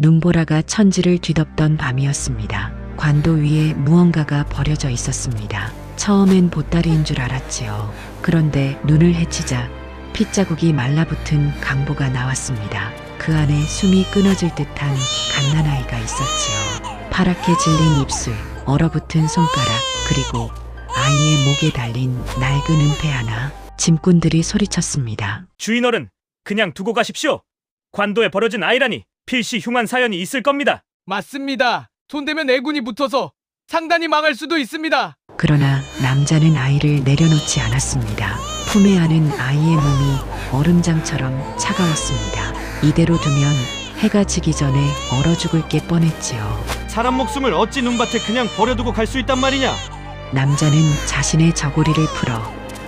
눈보라가 천지를 뒤덮던 밤이었습니다. 관도 위에 무언가가 버려져 있었습니다. 처음엔 보따리인 줄 알았지요. 그런데 눈을 헤치자 핏자국이 말라붙은 강보가 나왔습니다. 그 안에 숨이 끊어질 듯한 갓난아이가 있었지요. 파랗게 질린 입술, 얼어붙은 손가락, 그리고 아이의 목에 달린 낡은 은폐 하나. 짐꾼들이 소리쳤습니다. 주인어른, 그냥 두고 가십시오. 관도에 버려진 아이라니 필시 흉한 사연이 있을 겁니다. 맞습니다. 손대면 애군이 붙어서 상단이 망할 수도 있습니다. 그러나 남자는 아이를 내려놓지 않았습니다. 품에 안은 아이의 몸이 얼음장처럼 차가웠습니다. 이대로 두면 해가 지기 전에 얼어 죽을 게 뻔했지요. 사람 목숨을 어찌 눈밭에 그냥 버려두고 갈 수 있단 말이냐? 남자는 자신의 저고리를 풀어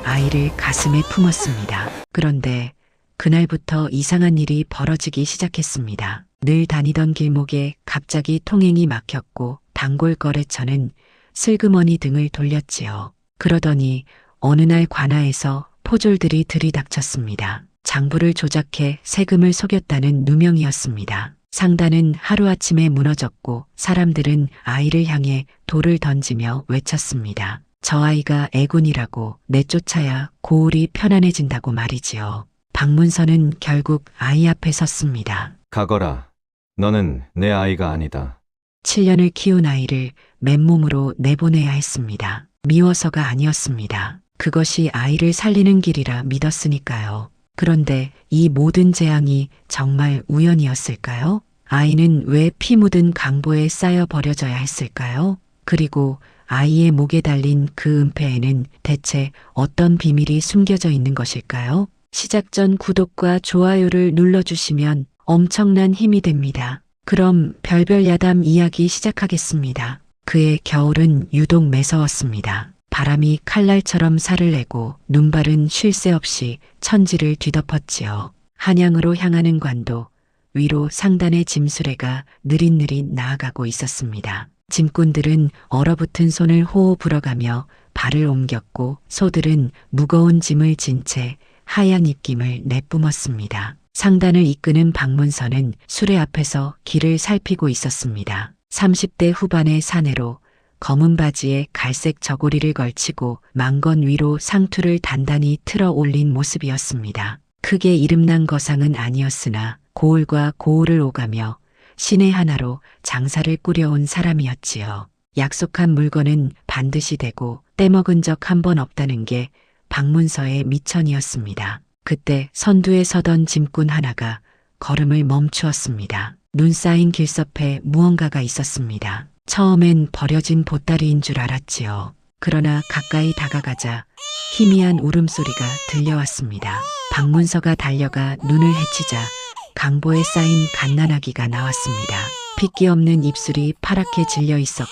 아이를 가슴에 품었습니다. 그런데 그날부터 이상한 일이 벌어지기 시작했습니다. 늘 다니던 길목에 갑자기 통행이 막혔고 단골 거래처는 슬그머니 등을 돌렸지요. 그러더니 어느 날 관아에서 포졸들이 들이닥쳤습니다. 장부를 조작해 세금을 속였다는 누명이었습니다. 상단은 하루아침에 무너졌고 사람들은 아이를 향해 돌을 던지며 외쳤습니다. 저 아이가 애군이라고 내쫓아야 고을이 편안해진다고 말이지요. 박문선은 결국 아이 앞에 섰습니다. 가거라. 너는 내 아이가 아니다. 7년을 키운 아이를 맨몸으로 내보내야 했습니다. 미워서가 아니었습니다. 그것이 아이를 살리는 길이라 믿었으니까요. 그런데 이 모든 재앙이 정말 우연이었을까요? 아이는 왜 피 묻은 강보에 쌓여 버려져야 했을까요? 그리고 아이의 목에 달린 그 은폐에는 대체 어떤 비밀이 숨겨져 있는 것일까요? 시작 전 구독과 좋아요를 눌러주시면 엄청난 힘이 됩니다. 그럼 별별 야담 이야기 시작하겠습니다. 그의 겨울은 유독 매서웠습니다. 바람이 칼날처럼 살을 내고 눈발은 쉴 새 없이 천지를 뒤덮었지요. 한양으로 향하는 관도, 위로 상단의 짐수레가 느릿느릿 나아가고 있었습니다. 짐꾼들은 얼어붙은 손을 호호 불어가며 발을 옮겼고 소들은 무거운 짐을 진 채 하얀 입김을 내뿜었습니다. 상단을 이끄는 박문선은 수레 앞에서 길을 살피고 있었습니다. 30대 후반의 사내로 검은 바지에 갈색 저고리를 걸치고 망건 위로 상투를 단단히 틀어 올린 모습이었습니다. 크게 이름난 거상은 아니었으나 고을과 고을을 오가며 시내 하나로 장사를 꾸려온 사람이었지요. 약속한 물건은 반드시 되고 떼먹은 적 한 번 없다는 게 박문서의 미천이었습니다. 그때 선두에 서던 짐꾼 하나가 걸음을 멈추었습니다. 눈 쌓인 길섭에 무언가가 있었습니다. 처음엔 버려진 보따리인 줄 알았지요. 그러나 가까이 다가가자 희미한 울음소리가 들려왔습니다. 박문서가 달려가 눈을 헤치자 강보에 쌓인 갓난아기가 나왔습니다. 핏기 없는 입술이 파랗게 질려 있었고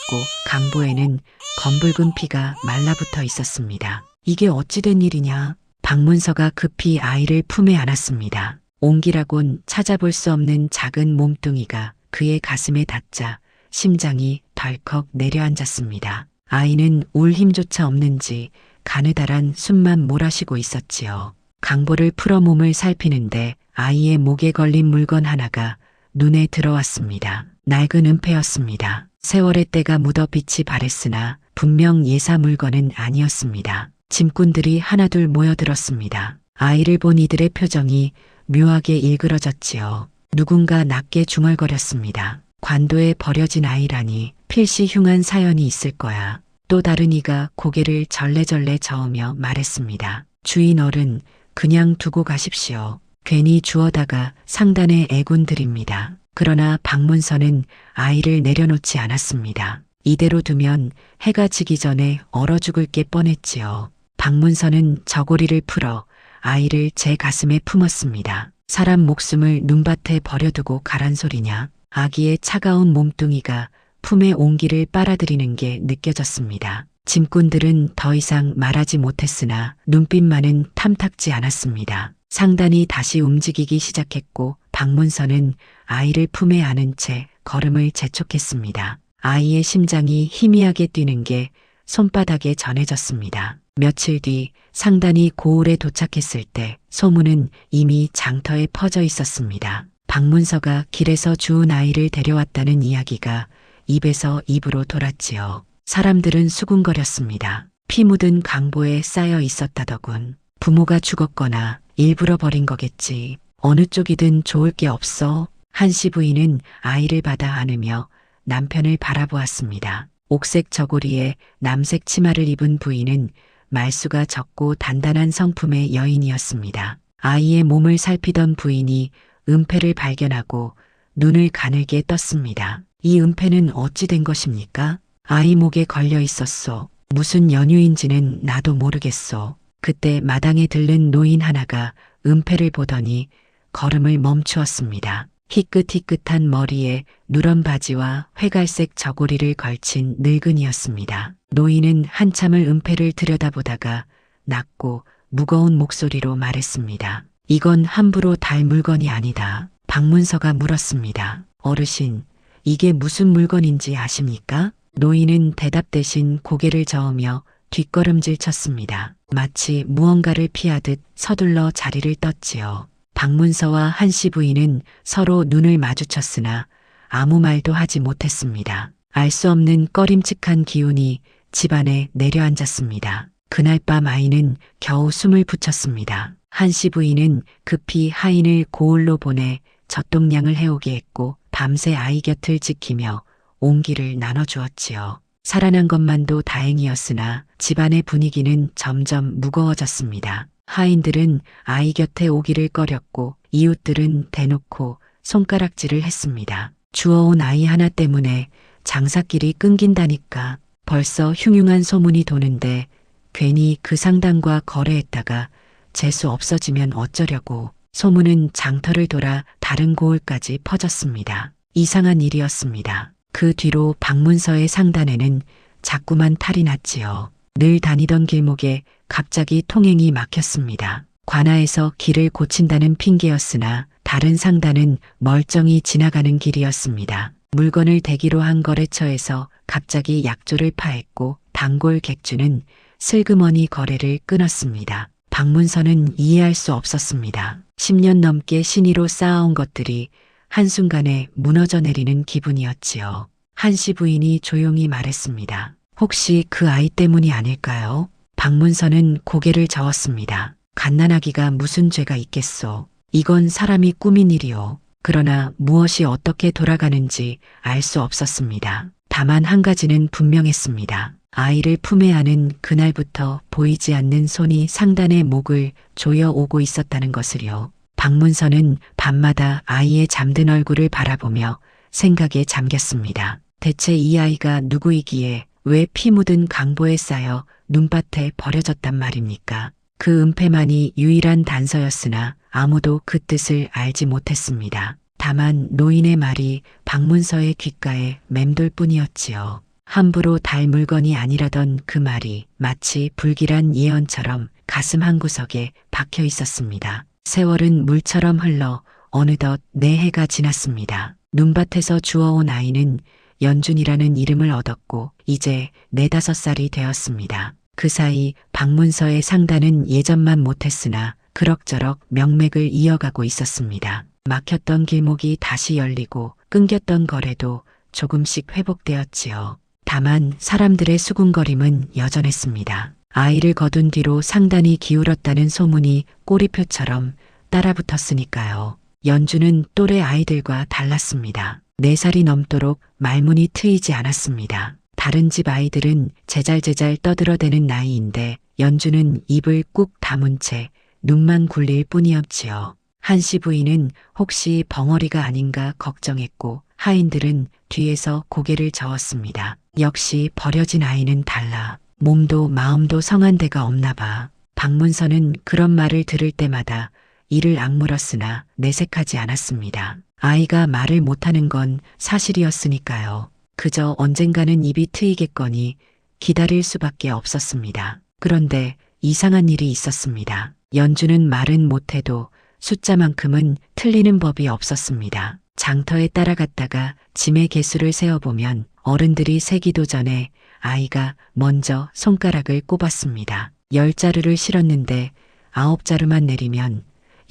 강보에는 검붉은 피가 말라붙어 있었습니다. 이게 어찌된 일이냐? 박문서가 급히 아이를 품에 안았습니다. 옹기라곤 찾아볼 수 없는 작은 몸뚱이가 그의 가슴에 닿자 심장이 덜컥 내려앉았습니다. 아이는 울 힘조차 없는지 가느다란 숨만 몰아쉬고 있었지요. 강보를 풀어 몸을 살피는데 아이의 목에 걸린 물건 하나가 눈에 들어왔습니다. 낡은 은폐였습니다. 세월의 때가 묻어 빛이 바랬으나 분명 예사 물건은 아니었습니다. 짐꾼들이 하나둘 모여들었습니다. 아이를 본 이들의 표정이 묘하게 일그러졌지요. 누군가 낮게 중얼거렸습니다. 관도에 버려진 아이라니 필시 흉한 사연이 있을 거야. 또 다른 이가 고개를 절레절레 저으며 말했습니다. 주인 어른, 그냥 두고 가십시오. 괜히 주워다가 상단의 애군들입니다. 그러나 박문서는 아이를 내려놓지 않았습니다. 이대로 두면 해가 지기 전에 얼어 죽을 게 뻔했지요. 박문서는 저고리를 풀어 아이를 제 가슴에 품었습니다. 사람 목숨을 눈밭에 버려두고 가란 소리냐. 아기의 차가운 몸뚱이가 품의 온기를 빨아들이는 게 느껴졌습니다. 짐꾼들은 더 이상 말하지 못했으나 눈빛만은 탐탁지 않았습니다. 상단이 다시 움직이기 시작했고 박문서는 아이를 품에 안은 채 걸음을 재촉했습니다. 아이의 심장이 희미하게 뛰는 게 손바닥에 전해졌습니다. 며칠 뒤 상단이 고을에 도착했을 때 소문은 이미 장터에 퍼져 있었습니다. 박문서가 길에서 주운 아이를 데려왔다는 이야기가 입에서 입으로 돌았지요. 사람들은 수군거렸습니다. 피 묻은 강보에 쌓여 있었다더군. 부모가 죽었거나 일부러 버린 거겠지. 어느 쪽이든 좋을 게 없어. 한씨 부인은 아이를 받아 안으며 남편을 바라보았습니다. 옥색 저고리에 남색 치마를 입은 부인은 말수가 적고 단단한 성품의 여인이었습니다. 아이의 몸을 살피던 부인이 은폐를 발견하고 눈을 가늘게 떴습니다. 이 은폐는 어찌 된 것입니까? 아이 목에 걸려 있었소. 무슨 연유인지는 나도 모르겠소. 그때 마당에 들른 노인 하나가 은폐를 보더니 걸음을 멈추었습니다. 희끗희끗한 머리에 누런 바지와 회갈색 저고리를 걸친 늙은이였습니다. 노인은 한참을 은폐를 들여다보다가 낮고 무거운 목소리로 말했습니다. 이건 함부로 달 물건이 아니다. 박문서가 물었습니다. 어르신, 이게 무슨 물건인지 아십니까? 노인은 대답 대신 고개를 저으며 뒷걸음질 쳤습니다. 마치 무언가를 피하듯 서둘러 자리를 떴지요. 박문서와 한씨 부인은 서로 눈을 마주쳤으나 아무 말도 하지 못했습니다. 알 수 없는 꺼림칙한 기운이 집안에 내려앉았습니다. 그날 밤 아이는 겨우 숨을 붙였습니다. 한씨 부인은 급히 하인을 고을로 보내 젖동량을 해오게 했고 밤새 아이 곁을 지키며 온기를 나눠주었지요. 살아난 것만도 다행이었으나 집안의 분위기는 점점 무거워졌습니다. 하인들은 아이 곁에 오기를 꺼렸고 이웃들은 대놓고 손가락질을 했습니다. 주워온 아이 하나 때문에 장사길이 끊긴다니까. 벌써 흉흉한 소문이 도는데 괜히 그 상당과 거래했다가 재수 없어지면 어쩌려고. 소문은 장터를 돌아 다른 고을까지 퍼졌습니다. 이상한 일이었습니다. 그 뒤로 박문서의 상단에는 자꾸만 탈이 났지요. 늘 다니던 길목에 갑자기 통행이 막혔습니다. 관아에서 길을 고친다는 핑계였으나 다른 상단은 멀쩡히 지나가는 길이었습니다. 물건을 대기로 한 거래처에서 갑자기 약조를 파했고 단골 객주는 슬그머니 거래를 끊었습니다. 박문서는 이해할 수 없었습니다. 10년 넘게 신의로 쌓아온 것들이 한순간에 무너져 내리는 기분이었지요. 한씨 부인이 조용히 말했습니다. 혹시 그 아이 때문이 아닐까요? 박문서는 고개를 저었습니다. 갓난아기가 무슨 죄가 있겠소. 이건 사람이 꾸민 일이요. 그러나 무엇이 어떻게 돌아가는지 알 수 없었습니다. 다만 한 가지는 분명했습니다. 아이를 품에 안은 그날부터 보이지 않는 손이 상단의 목을 조여오고 있었다는 것을요. 박문서는 밤마다 아이의 잠든 얼굴을 바라보며 생각에 잠겼습니다. 대체 이 아이가 누구이기에 왜 피 묻은 강보에 쌓여 눈밭에 버려졌단 말입니까? 그 은폐만이 유일한 단서였으나 아무도 그 뜻을 알지 못했습니다. 다만 노인의 말이 박문서의 귓가에 맴돌 뿐이었지요. 함부로 달 물건이 아니라던 그 말이 마치 불길한 예언처럼 가슴 한구석에 박혀 있었습니다. 세월은 물처럼 흘러 어느덧 4해가 지났습니다. 눈밭에서 주워온 아이는 연준이라는 이름을 얻었고 이제 4~5살이 되었습니다. 그 사이 박문서의 상단은 예전만 못했으나 그럭저럭 명맥을 이어가고 있었습니다. 막혔던 길목이 다시 열리고 끊겼던 거래도 조금씩 회복되었지요. 다만 사람들의 수군거림은 여전했습니다. 아이를 거둔 뒤로 상단이 기울었다는 소문이 꼬리표처럼 따라붙었으니까요. 연주는 또래 아이들과 달랐습니다. 4살이 넘도록 말문이 트이지 않았습니다. 다른 집 아이들은 제잘제잘 떠들어대는 나이인데 연주는 입을 꾹 다문 채 눈만 굴릴 뿐이었지요. 한씨 부인은 혹시 벙어리가 아닌가 걱정했고 하인들은 뒤에서 고개를 저었습니다. 역시 버려진 아이는 달라. 몸도 마음도 성한 데가 없나 봐. 박문서는 그런 말을 들을 때마다 이를 악물었으나 내색하지 않았습니다. 아이가 말을 못하는 건 사실이었으니까요. 그저 언젠가는 입이 트이겠거니 기다릴 수밖에 없었습니다. 그런데 이상한 일이 있었습니다. 연주는 말은 못해도 숫자만큼은 틀리는 법이 없었습니다. 장터에 따라갔다가 짐의 개수를 세어보면 어른들이 세기도 전에 아이가 먼저 손가락을 꼽았습니다. 10자루를 실었는데 9자루만 내리면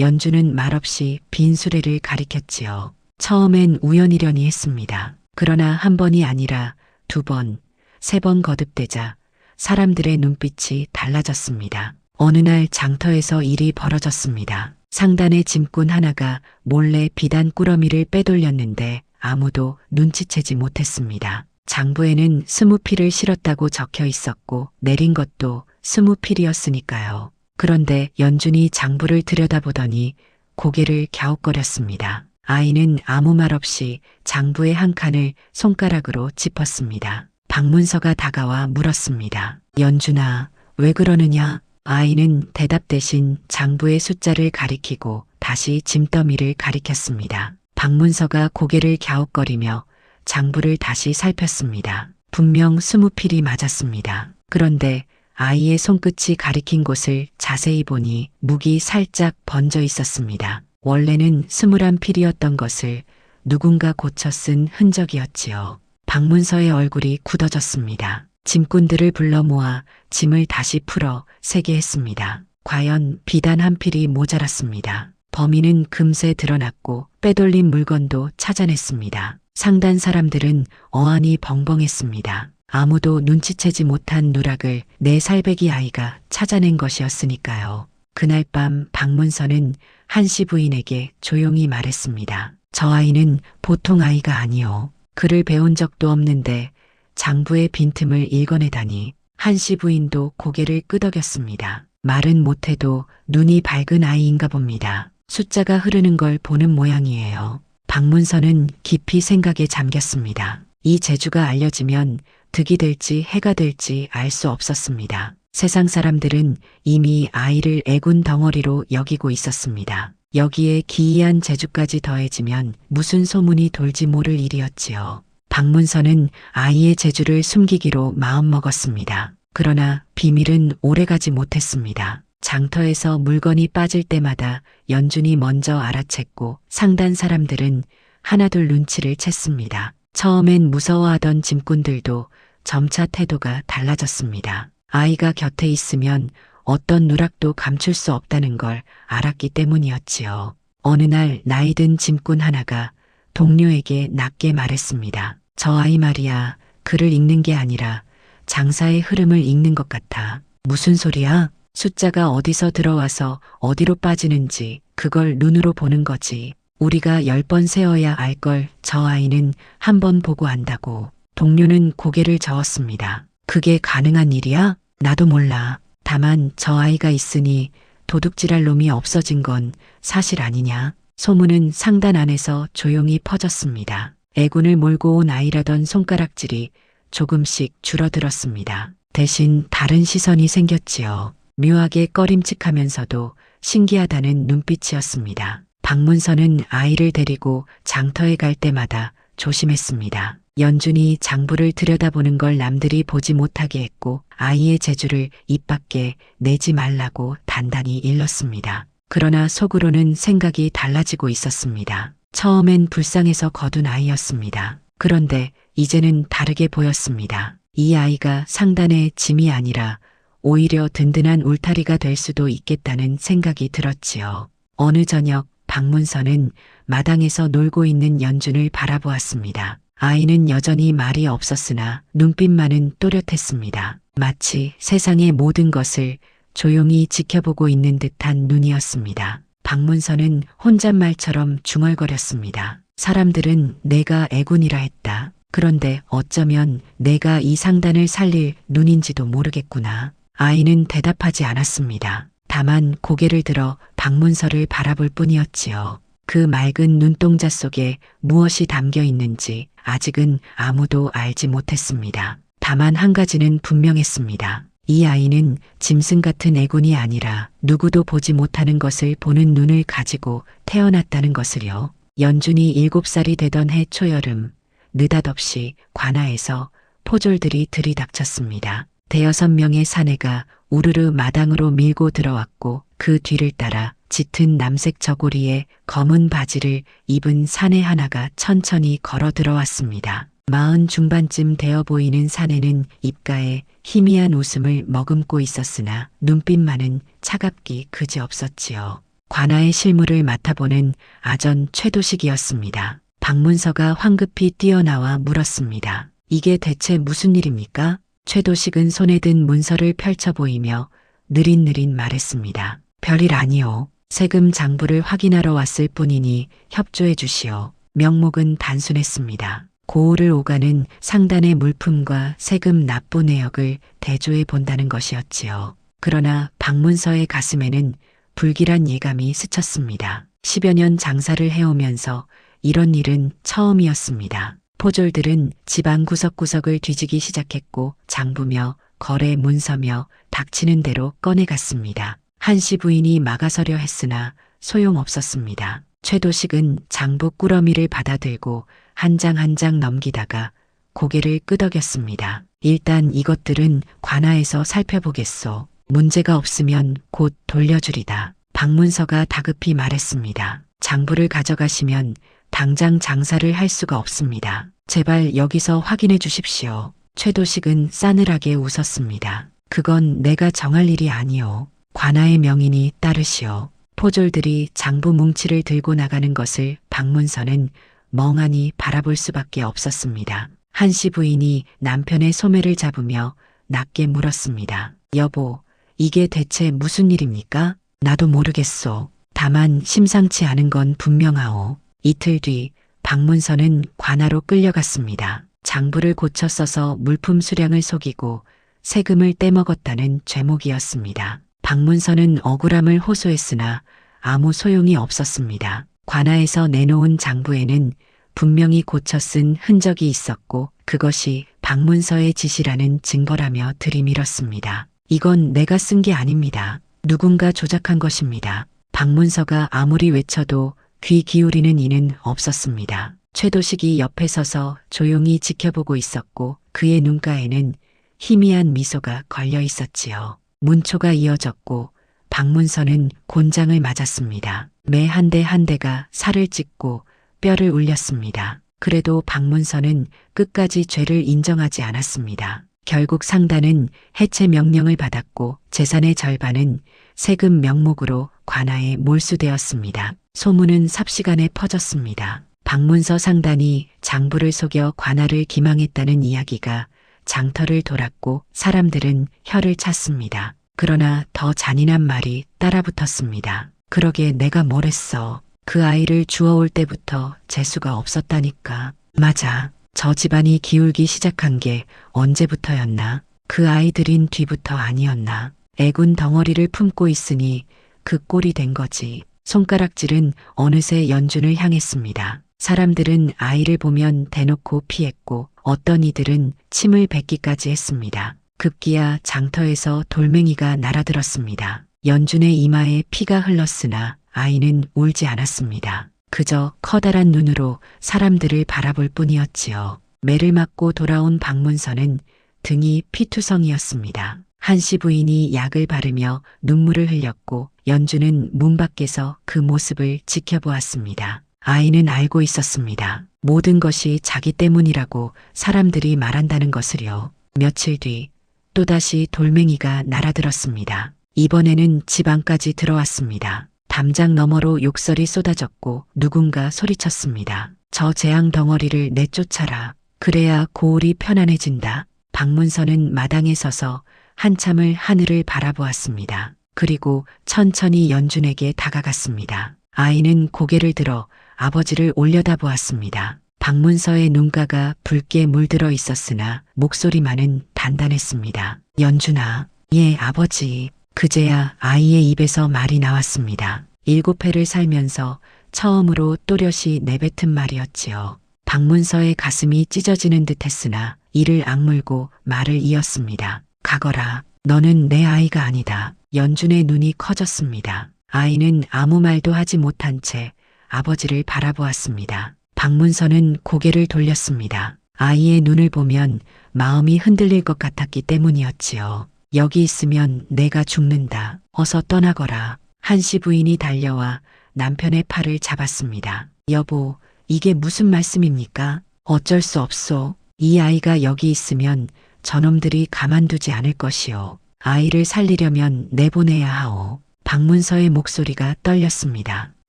연주는 말없이 빈 수레를 가리켰지요. 처음엔 우연이려니 했습니다. 그러나 한 번이 아니라 두 번, 세 번 거듭되자 사람들의 눈빛이 달라졌습니다. 어느 날 장터에서 일이 벌어졌습니다. 상단의 짐꾼 하나가 몰래 비단 꾸러미를 빼돌렸는데 아무도 눈치채지 못했습니다. 장부에는 20필을 실었다고 적혀 있었고 내린 것도 20필이었으니까요. 그런데 연준이 장부를 들여다보더니 고개를 갸웃거렸습니다. 아이는 아무 말 없이 장부의 한 칸을 손가락으로 짚었습니다. 박문서가 다가와 물었습니다. 연준아, 왜 그러느냐? 아이는 대답 대신 장부의 숫자를 가리키고 다시 짐더미를 가리켰습니다. 박문서가 고개를 갸웃거리며 장부를 다시 살폈습니다. 분명 20필이 맞았습니다. 그런데 아이의 손끝이 가리킨 곳을 자세히 보니 묵이 살짝 번져 있었습니다. 원래는 21필이었던 것을 누군가 고쳐 쓴 흔적이었지요. 박문서의 얼굴이 굳어졌습니다. 짐꾼들을 불러 모아 짐을 다시 풀어 세게 했습니다. 과연 비단 한 필이 모자랐습니다. 범인은 금세 드러났고 빼돌린 물건도 찾아냈습니다. 상단 사람들은 어안이 벙벙했습니다. 아무도 눈치채지 못한 누락을 4살배기 아이가 찾아낸 것이었으니까요. 그날 밤 박문서는 한씨 부인에게 조용히 말했습니다. 저 아이는 보통 아이가 아니요. 글을 배운 적도 없는데 장부의 빈틈을 읽어내다니. 한씨 부인도 고개를 끄덕였습니다. 말은 못해도 눈이 밝은 아이인가 봅니다. 숫자가 흐르는 걸 보는 모양이에요. 박문서는 깊이 생각에 잠겼습니다. 이 재주가 알려지면 득이 될지 해가 될지 알 수 없었습니다. 세상 사람들은 이미 아이를 애군 덩어리로 여기고 있었습니다. 여기에 기이한 재주까지 더해지면 무슨 소문이 돌지 모를 일이었지요. 박문서는 아이의 재주를 숨기기로 마음먹었습니다. 그러나 비밀은 오래가지 못했습니다. 장터에서 물건이 빠질 때마다 연준이 먼저 알아챘고 상단 사람들은 하나둘 눈치를 챘습니다. 처음엔 무서워하던 짐꾼들도 점차 태도가 달라졌습니다. 아이가 곁에 있으면 어떤 누락도 감출 수 없다는 걸 알았기 때문이었지요. 어느 날 나이든 짐꾼 하나가 동료에게 낮게 말했습니다. 저 아이 말이야, 글을 읽는 게 아니라 장사의 흐름을 읽는 것 같아. 무슨 소리야? 숫자가 어디서 들어와서 어디로 빠지는지 그걸 눈으로 보는 거지. 우리가 10번 세어야 알 걸 저 아이는 한 번 보고 안다고. 동료는 고개를 저었습니다. 그게 가능한 일이야? 나도 몰라. 다만 저 아이가 있으니 도둑질할 놈이 없어진 건 사실 아니냐? 소문은 상단 안에서 조용히 퍼졌습니다. 애군을 몰고 온 아이라던 손가락질이 조금씩 줄어들었습니다. 대신 다른 시선이 생겼지요. 묘하게 꺼림칙하면서도 신기하다는 눈빛이었습니다. 박문서는 아이를 데리고 장터에 갈 때마다 조심했습니다. 연준이 장부를 들여다보는 걸 남들이 보지 못하게 했고 아이의 재주를 입 밖에 내지 말라고 단단히 일렀습니다. 그러나 속으로는 생각이 달라지고 있었습니다. 처음엔 불쌍해서 거둔 아이였습니다. 그런데 이제는 다르게 보였습니다. 이 아이가 상단의 짐이 아니라 오히려 든든한 울타리가 될 수도 있겠다는 생각이 들었지요. 어느 저녁 박문서는 마당에서 놀고 있는 연준을 바라보았습니다. 아이는 여전히 말이 없었으나 눈빛만은 또렷했습니다. 마치 세상의 모든 것을 조용히 지켜보고 있는 듯한 눈이었습니다. 박문서는 혼잣말처럼 중얼거렸습니다. 사람들은 내가 애군이라 했다. 그런데 어쩌면 내가 이 상단을 살릴 눈인지도 모르겠구나. 아이는 대답하지 않았습니다. 다만 고개를 들어 박문서를 바라볼 뿐이었지요. 그 맑은 눈동자 속에 무엇이 담겨 있는지 아직은 아무도 알지 못했습니다. 다만 한 가지는 분명했습니다. 이 아이는 짐승 같은 애군이 아니라 누구도 보지 못하는 것을 보는 눈을 가지고 태어났다는 것을요. 연준이 7살이 되던 해 초여름, 느닷없이 관아에서 포졸들이 들이닥쳤습니다. 5-6명의 사내가 우르르 마당으로 밀고 들어왔고 그 뒤를 따라 짙은 남색 저고리에 검은 바지를 입은 사내 하나가 천천히 걸어 들어왔습니다. 40 중반쯤 되어 보이는 사내는 입가에 희미한 웃음을 머금고 있었으나 눈빛만은 차갑기 그지없었지요. 관아의 실무를 맡아보는 아전 최도식이었습니다. 박문서가 황급히 뛰어나와 물었습니다. 이게 대체 무슨 일입니까? 최도식은 손에 든 문서를 펼쳐 보이며 느릿느릿 말했습니다. 별일 아니오. 세금 장부를 확인하러 왔을 뿐이니 협조해 주시오. 명목은 단순했습니다. 고을을 오가는 상단의 물품과 세금 납부 내역을 대조해 본다는 것이었지요. 그러나 박문서의 가슴에는 불길한 예감이 스쳤습니다. 10여 년 장사를 해오면서 이런 일은 처음이었습니다. 포졸들은 집안 구석구석을 뒤지기 시작했고 장부며 거래 문서며 닥치는 대로 꺼내갔습니다. 한씨 부인이 막아서려 했으나 소용없었습니다. 최도식은 장부 꾸러미를 받아들고 한 장 한 장 넘기다가 고개를 끄덕였습니다. 일단 이것들은 관아에서 살펴보겠소. 문제가 없으면 곧 돌려주리다. 박문서가 다급히 말했습니다. 장부를 가져가시면 당장 장사를 할 수가 없습니다. 제발 여기서 확인해 주십시오. 최도식은 싸늘하게 웃었습니다. 그건 내가 정할 일이 아니오. 관아의 명인이 따르시오. 포졸들이 장부 뭉치를 들고 나가는 것을 박문서는 멍하니 바라볼 수밖에 없었습니다. 한씨 부인이 남편의 소매를 잡으며 낮게 물었습니다. 여보, 이게 대체 무슨 일입니까? 나도 모르겠소. 다만 심상치 않은 건 분명하오. 이틀 뒤 박문서는 관아로 끌려갔습니다. 장부를 고쳐 써서 물품 수량을 속이고 세금을 떼먹었다는 죄목이었습니다. 박문서는 억울함을 호소했으나 아무 소용이 없었습니다. 관아에서 내놓은 장부에는 분명히 고쳐 쓴 흔적이 있었고 그것이 박문서의 지시라는 증거라며 들이밀었습니다. 이건 내가 쓴 게 아닙니다. 누군가 조작한 것입니다. 박문서가 아무리 외쳐도 귀 기울이는 이는 없었습니다. 최도식이 옆에 서서 조용히 지켜보고 있었고 그의 눈가에는 희미한 미소가 걸려 있었지요. 문초가 이어졌고 박문서는 곤장을 맞았습니다. 매 한 대 한 대가 살을 찢고 뼈를 울렸습니다. 그래도 박문서는 끝까지 죄를 인정하지 않았습니다. 결국 상단은 해체 명령을 받았고 재산의 절반은 세금 명목으로 관아에 몰수되었습니다. 소문은 삽시간에 퍼졌습니다. 박문서 상단이 장부를 속여 관아를 기망했다는 이야기가 장터를 돌았고 사람들은 혀를 찼습니다. 그러나 더 잔인한 말이 따라붙었습니다. 그러게 내가 뭘 했어. 그 아이를 주워올 때부터 재수가 없었다니까. 맞아. 저 집안이 기울기 시작한 게 언제부터였나? 그 아이들인 뒤부터 아니었나? 애군 덩어리를 품고 있으니 그 꼴이 된 거지. 손가락질은 어느새 연준을 향했습니다. 사람들은 아이를 보면 대놓고 피했고 어떤 이들은 침을 뱉기까지 했습니다. 급기야 장터에서 돌멩이가 날아들었습니다. 연준의 이마에 피가 흘렀으나 아이는 울지 않았습니다. 그저 커다란 눈으로 사람들을 바라볼 뿐이었지요. 매를 맞고 돌아온 박문서는 등이 피투성이었습니다. 한씨 부인이 약을 바르며 눈물을 흘렸고 연준은 문 밖에서 그 모습을 지켜보았습니다. 아이는 알고 있었습니다. 모든 것이 자기 때문이라고 사람들이 말한다는 것을요. 며칠 뒤 또다시 돌멩이가 날아들었습니다. 이번에는 집 안까지 들어왔습니다. 담장 너머로 욕설이 쏟아졌고 누군가 소리쳤습니다. 저 재앙 덩어리를 내쫓아라. 그래야 고을이 편안해진다. 박문서는 마당에 서서 한참을 하늘을 바라보았습니다. 그리고 천천히 연준에게 다가갔습니다. 아이는 고개를 들어 아버지를 올려다보았습니다. 박문서의 눈가가 붉게 물들어 있었으나 목소리만은 단단했습니다. 연준아, 예 아버지. 그제야 아이의 입에서 말이 나왔습니다. 7회를 살면서 처음으로 또렷이 내뱉은 말이었지요. 박문서의 가슴이 찢어지는 듯 했으나 이를 악물고 말을 이었습니다. 가거라. 너는 내 아이가 아니다. 연준의 눈이 커졌습니다. 아이는 아무 말도 하지 못한 채 아버지를 바라보았습니다. 박문서는 고개를 돌렸습니다. 아이의 눈을 보면 마음이 흔들릴 것 같았기 때문이었지요. 여기 있으면 내가 죽는다. 어서 떠나거라. 한씨 부인이 달려와 남편의 팔을 잡았습니다. 여보, 이게 무슨 말씀입니까? 어쩔 수 없소. 이 아이가 여기 있으면 저놈들이 가만두지 않을 것이오. 아이를 살리려면 내보내야 하오. 박문서의 목소리가 떨렸습니다.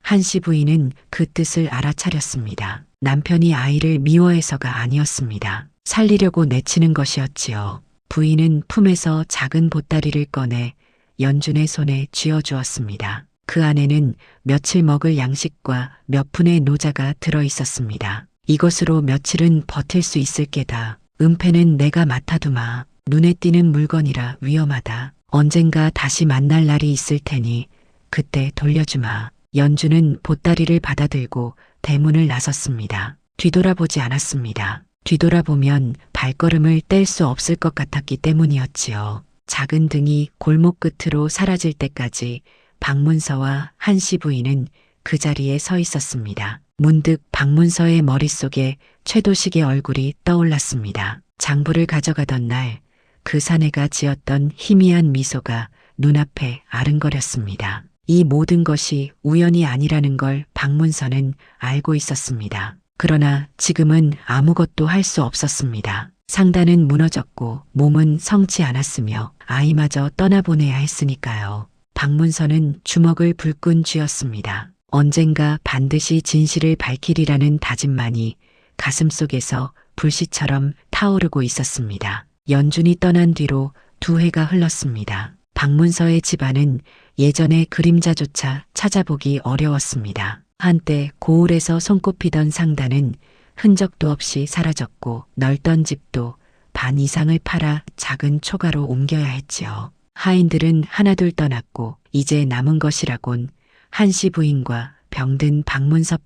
한씨 부인은 그 뜻을 알아차렸습니다. 남편이 아이를 미워해서가 아니었습니다. 살리려고 내치는 것이었지요. 부인은 품에서 작은 보따리를 꺼내 연준의 손에 쥐어주었습니다. 그 안에는 며칠 먹을 양식과 몇 푼의 노자가 들어 있었습니다. 이것으로 며칠은 버틸 수 있을 게다. 은폐는 내가 맡아두마. 눈에 띄는 물건이라 위험하다. 언젠가 다시 만날 날이 있을 테니 그때 돌려주마. 연주는 보따리를 받아들고 대문을 나섰습니다. 뒤돌아보지 않았습니다. 뒤돌아보면 발걸음을 뗄 수 없을 것 같았기 때문이었지요. 작은 등이 골목 끝으로 사라질 때까지 박문서와 한씨 부인은 그 자리에 서 있었습니다. 문득 박문서의 머릿속에 최도식의 얼굴이 떠올랐습니다. 장부를 가져가던 날 그 사내가 지었던 희미한 미소가 눈앞에 아른거렸습니다. 이 모든 것이 우연이 아니라는 걸 박문서는 알고 있었습니다. 그러나 지금은 아무것도 할 수 없었습니다. 상단은 무너졌고 몸은 성치 않았으며 아이마저 떠나보내야 했으니까요. 박문서는 주먹을 불끈 쥐었습니다. 언젠가 반드시 진실을 밝히리라는 다짐만이 가슴속에서 불씨처럼 타오르고 있었습니다. 연준이 떠난 뒤로 2해가 흘렀습니다. 박문서의 집안은 예전의 그림자조차 찾아보기 어려웠습니다. 한때 고을에서 손꼽히던 상단은 흔적도 없이 사라졌고 넓던 집도 반 이상을 팔아 작은 초가로 옮겨야 했지요. 하인들은 하나둘 떠났고 이제 남은 것이라곤 한씨 부인과 병든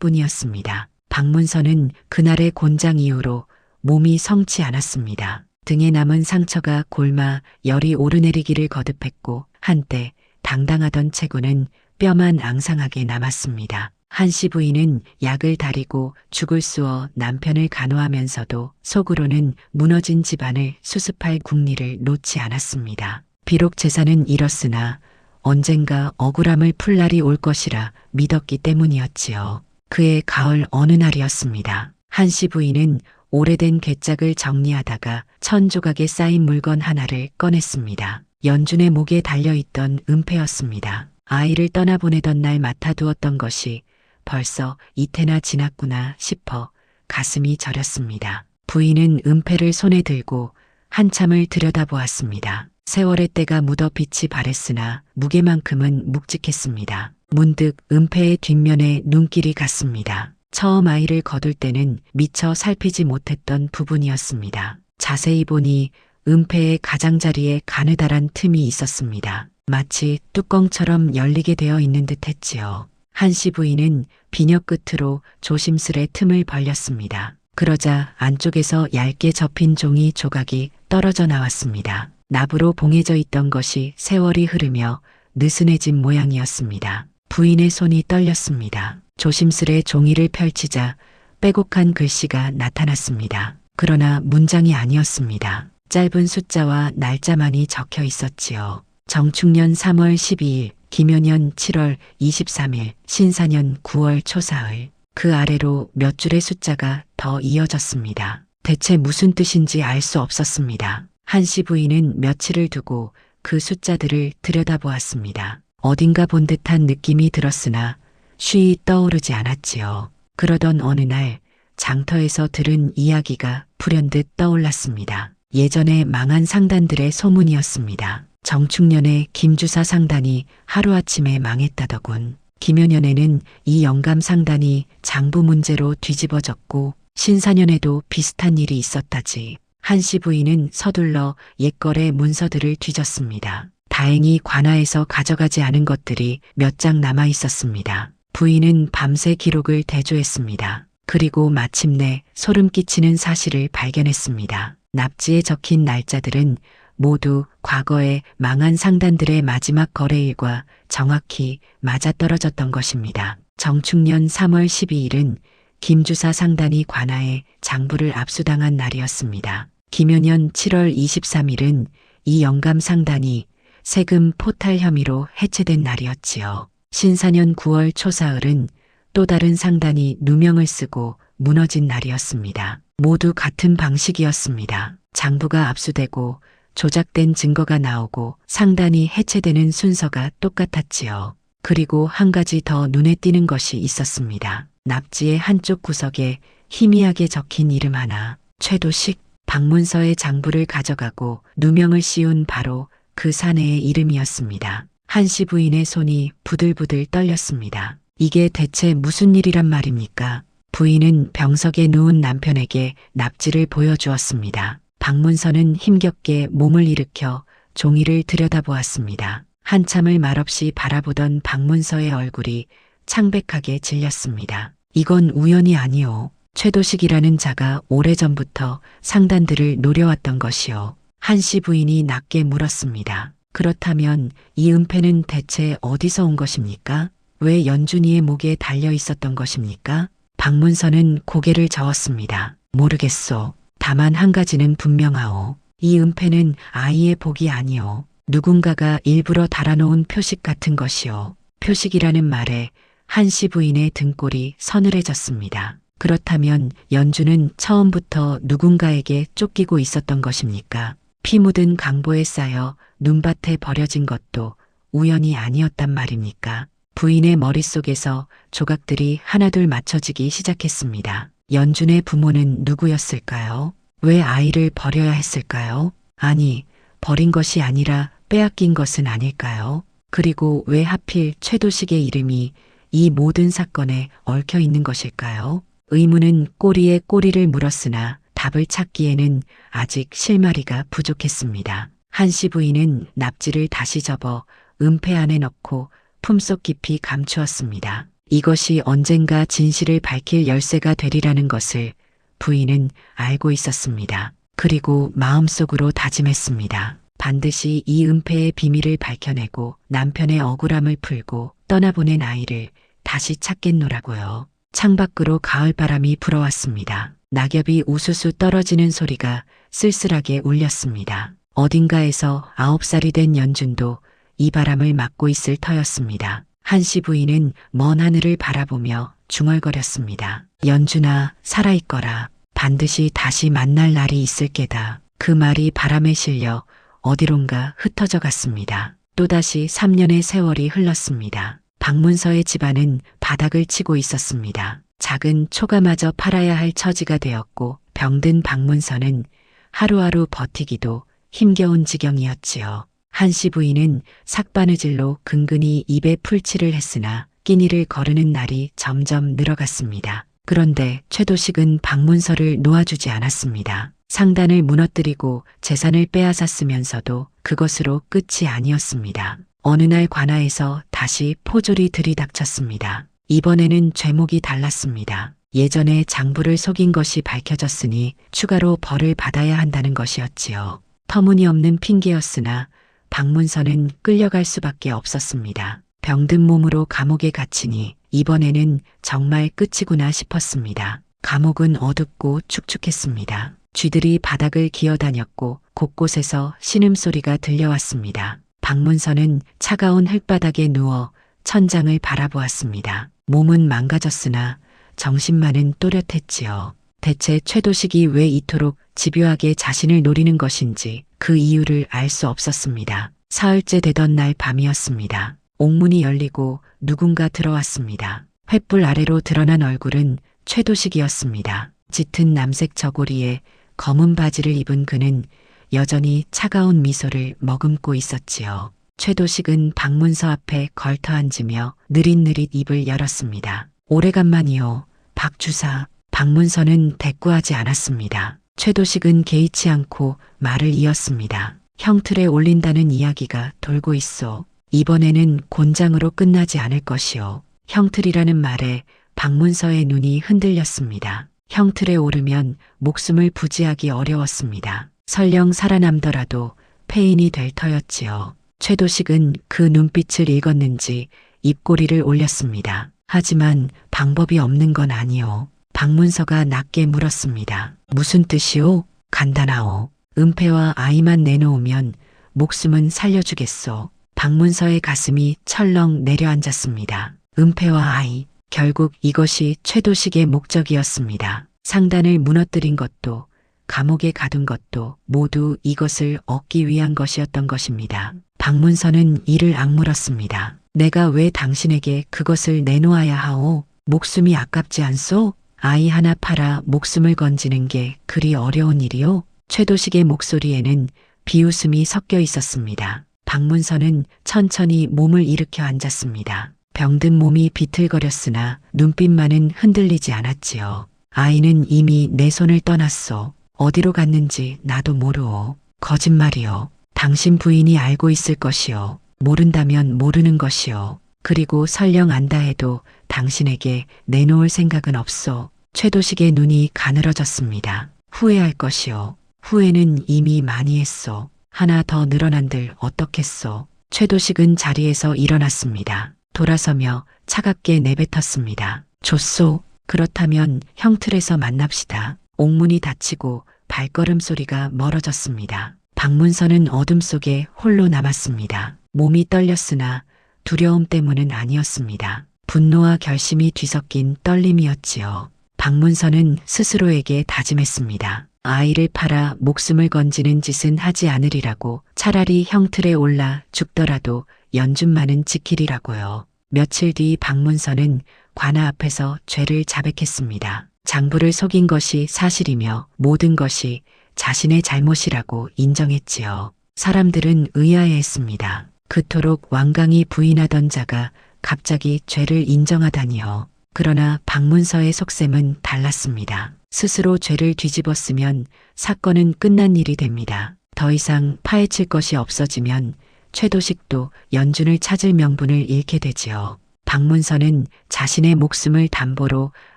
박문서뿐이었습니다. 박문서는 그날의 곤장 이후로 몸이 성치 않았습니다. 등에 남은 상처가 골마 열이 오르내리기를 거듭했고 한때 당당하던 체구는 뼈만 앙상하게 남았습니다. 한씨 부인은 약을 다리고 죽을 쑤어 남편을 간호하면서도 속으로는 무너진 집안을 수습할 궁리를 놓지 않았습니다. 비록 재산은 잃었으나 언젠가 억울함을 풀 날이 올 것이라 믿었기 때문이었지요. 그해 가을 어느 날이었습니다. 한씨 부인은 오래된 괴짝을 정리하다가 1000조각에 쌓인 물건 하나를 꺼냈습니다. 연준의 목에 달려있던 은폐였습니다. 아이를 떠나보내던 날 맡아두었던 것이 벌써 이태나 지났구나 싶어 가슴이 저렸습니다. 부인은 은폐를 손에 들고 한참을 들여다보았습니다. 세월의 때가 묻어 빛이 바랬으나 무게만큼은 묵직했습니다. 문득 은폐의 뒷면에 눈길이 갔습니다. 처음 아이를 거둘 때는 미처 살피지 못했던 부분이었습니다. 자세히 보니 은폐의 가장자리에 가느다란 틈이 있었습니다. 마치 뚜껑처럼 열리게 되어 있는 듯 했지요. 한씨 부인은 비녀 끝으로 조심스레 틈을 벌렸습니다. 그러자 안쪽에서 얇게 접힌 종이 조각이 떨어져 나왔습니다. 납으로 봉해져 있던 것이 세월이 흐르며 느슨해진 모양이었습니다. 부인의 손이 떨렸습니다. 조심스레 종이를 펼치자 빼곡한 글씨가 나타났습니다. 그러나 문장이 아니었습니다. 짧은 숫자와 날짜만이 적혀 있었지요. 정축년 3월 12일, 기묘년 7월 23일, 신사년 9월 초사흘. 그 아래로 몇 줄의 숫자가 더 이어졌습니다. 대체 무슨 뜻인지 알 수 없었습니다. 한씨 부인은 며칠을 두고 그 숫자들을 들여다보았습니다. 어딘가 본 듯한 느낌이 들었으나 쉬이 떠오르지 않았지요. 그러던 어느 날 장터에서 들은 이야기가 불현듯 떠올랐습니다. 예전에 망한 상단들의 소문이었습니다. 정축년에 김주사 상단이 하루아침에 망했다더군. 기묘년에는 이 영감 상단이 장부 문제로 뒤집어졌고 신사년에도 비슷한 일이 있었다지. 한씨 부인은 서둘러 옛거래 문서들을 뒤졌습니다. 다행히 관아에서 가져가지 않은 것들이 몇 장 남아 있었습니다. 부인은 밤새 기록을 대조했습니다. 그리고 마침내 소름 끼치는 사실을 발견했습니다. 납지에 적힌 날짜들은 모두 과거의 망한 상단들의 마지막 거래일과 정확히 맞아떨어졌던 것입니다. 정축년 3월 12일은 김주사 상단이 관아에 장부를 압수당한 날이었습니다. 기묘년 7월 23일은 이 영감 상단이 세금 포탈 혐의로 해체된 날이었지요. 신사년 9월 초사흘은 또 다른 상단이 누명을 쓰고 무너진 날이었습니다. 모두 같은 방식이었습니다. 장부가 압수되고 조작된 증거가 나오고 상단이 해체되는 순서가 똑같았지요. 그리고 한 가지 더 눈에 띄는 것이 있었습니다. 납지의 한쪽 구석에 희미하게 적힌 이름 하나. 최도식. 방문서의 장부를 가져가고 누명을 씌운 바로 그 사내의 이름이었습니다. 한씨 부인의 손이 부들부들 떨렸습니다. 이게 대체 무슨 일이란 말입니까? 부인은 병석에 누운 남편에게 납지를 보여주었습니다. 박문서는 힘겹게 몸을 일으켜 종이를 들여다보았습니다. 한참을 말없이 바라보던 박문서의 얼굴이 창백하게 질렸습니다. 이건 우연이 아니오. 최도식이라는 자가 오래전부터 상단들을 노려왔던 것이요. 한씨 부인이 낮게 물었습니다. 그렇다면 이 은폐는 대체 어디서 온 것입니까? 왜 연준이의 목에 달려 있었던 것입니까? 박문서는 고개를 저었습니다. 모르겠소. 다만 한 가지는 분명하오. 이 은폐는 아이의 복이 아니오. 누군가가 일부러 달아놓은 표식 같은 것이오. 표식이라는 말에 한씨 부인의 등골이 서늘해졌습니다. 그렇다면 연주는 처음부터 누군가에게 쫓기고 있었던 것입니까? 피 묻은 강보에 쌓여 눈밭에 버려진 것도 우연이 아니었단 말입니까? 부인의 머릿속에서 조각들이 하나둘 맞춰지기 시작했습니다. 연준의 부모는 누구였을까요? 왜 아이를 버려야 했을까요? 아니, 버린 것이 아니라 빼앗긴 것은 아닐까요? 그리고 왜 하필 최도식의 이름이 이 모든 사건에 얽혀 있는 것일까요? 의문은 꼬리에 꼬리를 물었으나 답을 찾기에는 아직 실마리가 부족했습니다. 한씨 부인은 납지를 다시 접어 은폐 안에 넣고 품속 깊이 감추었습니다. 이것이 언젠가 진실을 밝힐 열쇠가 되리라는 것을 부인은 알고 있었습니다. 그리고 마음속으로 다짐했습니다. 반드시 이 은폐의 비밀을 밝혀내고 남편의 억울함을 풀고 떠나보낸 아이를 다시 찾겠노라고요. 창밖으로 가을바람이 불어왔습니다. 낙엽이 우수수 떨어지는 소리가 쓸쓸하게 울렸습니다. 어딘가에서 9살이 된 연준도 이 바람을 맞고 있을 터였습니다. 한씨 부인은 먼 하늘을 바라보며 중얼거렸습니다. 연준아, 살아있거라. 반드시 다시 만날 날이 있을 게다. 그 말이 바람에 실려 어디론가 흩어져 갔습니다. 또다시 3년의 세월이 흘렀습니다. 박문서의 집안은 바닥을 치고 있었습니다. 작은 초가마저 팔아야 할 처지가 되었고 병든 박문서는 하루하루 버티기도 힘겨운 지경이었지요. 한씨 부인은 삭바느질로 근근히 입에 풀칠을 했으나 끼니를 거르는 날이 점점 늘어갔습니다. 그런데 최도식은 박문서를 놓아주지 않았습니다. 상단을 무너뜨리고 재산을 빼앗았으면서도 그것으로 끝이 아니었습니다. 어느 날 관아에서 다시 포졸이 들이닥쳤습니다. 이번에는 죄목이 달랐습니다. 예전에 장부를 속인 것이 밝혀졌으니 추가로 벌을 받아야 한다는 것이었지요. 터무니없는 핑계였으나 박문서는 끌려갈 수밖에 없었습니다. 병든 몸으로 감옥에 갇히니 이번에는 정말 끝이구나 싶었습니다. 감옥은 어둡고 축축했습니다. 쥐들이 바닥을 기어다녔고 곳곳에서 신음소리가 들려왔습니다. 박문서는 차가운 흙바닥에 누워 천장을 바라보았습니다. 몸은 망가졌으나 정신만은 또렷했지요. 대체 최도식이 왜 이토록 집요하게 자신을 노리는 것인지 그 이유를 알 수 없었습니다. 사흘째 되던 날 밤이었습니다. 옥문이 열리고 누군가 들어왔습니다. 횃불 아래로 드러난 얼굴은 최도식이었습니다. 짙은 남색 저고리에 검은 바지를 입은 그는 여전히 차가운 미소를 머금고 있었지요. 최도식은 박문서 앞에 걸터 앉으며 느릿느릿 입을 열었습니다. 오래간만이요. 박 주사. 박문서는 대꾸하지 않았습니다. 최도식은 개의치 않고 말을 이었습니다. 형틀에 올린다는 이야기가 돌고 있어. 이번에는 곤장으로 끝나지 않을 것이오. 형틀이라는 말에 박문서의 눈이 흔들렸습니다. 형틀에 오르면 목숨을 부지하기 어려웠습니다. 설령 살아남더라도 폐인이 될 터였지요. 최도식은 그 눈빛을 읽었는지 입꼬리를 올렸습니다. 하지만 방법이 없는 건 아니오. 박문서가 낮게 물었습니다. 무슨 뜻이오? 간단하오. 은폐와 아이만 내놓으면 목숨은 살려주겠소. 박문서의 가슴이 철렁 내려앉았습니다. 은폐와 아이. 결국 이것이 최도식의 목적이었습니다. 상단을 무너뜨린 것도 감옥에 가둔 것도 모두 이것을 얻기 위한 것이었던 것입니다. 박문선은 이를 악물었습니다. 내가 왜 당신에게 그것을 내놓아야 하오? 목숨이 아깝지 않소? 아이 하나 팔아 목숨을 건지는 게 그리 어려운 일이오? 최도식의 목소리에는 비웃음이 섞여 있었습니다. 박문선은 천천히 몸을 일으켜 앉았습니다. 병든 몸이 비틀거렸으나 눈빛만은 흔들리지 않았지요. 아이는 이미 내 손을 떠났소. 어디로 갔는지 나도 모르오. 거짓말이요. 당신 부인이 알고 있을 것이요. 모른다면 모르는 것이요. 그리고 설령 안다 해도 당신에게 내놓을 생각은 없소. 최도식의 눈이 가늘어졌습니다. 후회할 것이요. 후회는 이미 많이 했소. 하나 더 늘어난들 어떻겠소. 최도식은 자리에서 일어났습니다. 돌아서며 차갑게 내뱉었습니다. 좋소. 그렇다면 형틀에서 만납시다. 옥문이 닫히고 발걸음 소리가 멀어졌습니다. 박문선은 어둠 속에 홀로 남았습니다. 몸이 떨렸으나 두려움 때문은 아니었습니다. 분노와 결심이 뒤섞인 떨림이었지요. 박문선은 스스로에게 다짐했습니다. 아이를 팔아 목숨을 건지는 짓은 하지 않으리라고. 차라리 형틀에 올라 죽더라도 연준만은 지키리라고요. 며칠 뒤 박문선은 관아 앞에서 죄를 자백했습니다. 장부를 속인 것이 사실이며 모든 것이 자신의 잘못이라고 인정했지요. 사람들은 의아해했습니다. 그토록 완강히 부인하던 자가 갑자기 죄를 인정하다니요. 그러나 박문서의 속셈은 달랐습니다. 스스로 죄를 뒤집었으면 사건은 끝난 일이 됩니다. 더 이상 파헤칠 것이 없어지면 최도식도 연준을 찾을 명분을 잃게 되지요. 박문서는 자신의 목숨을 담보로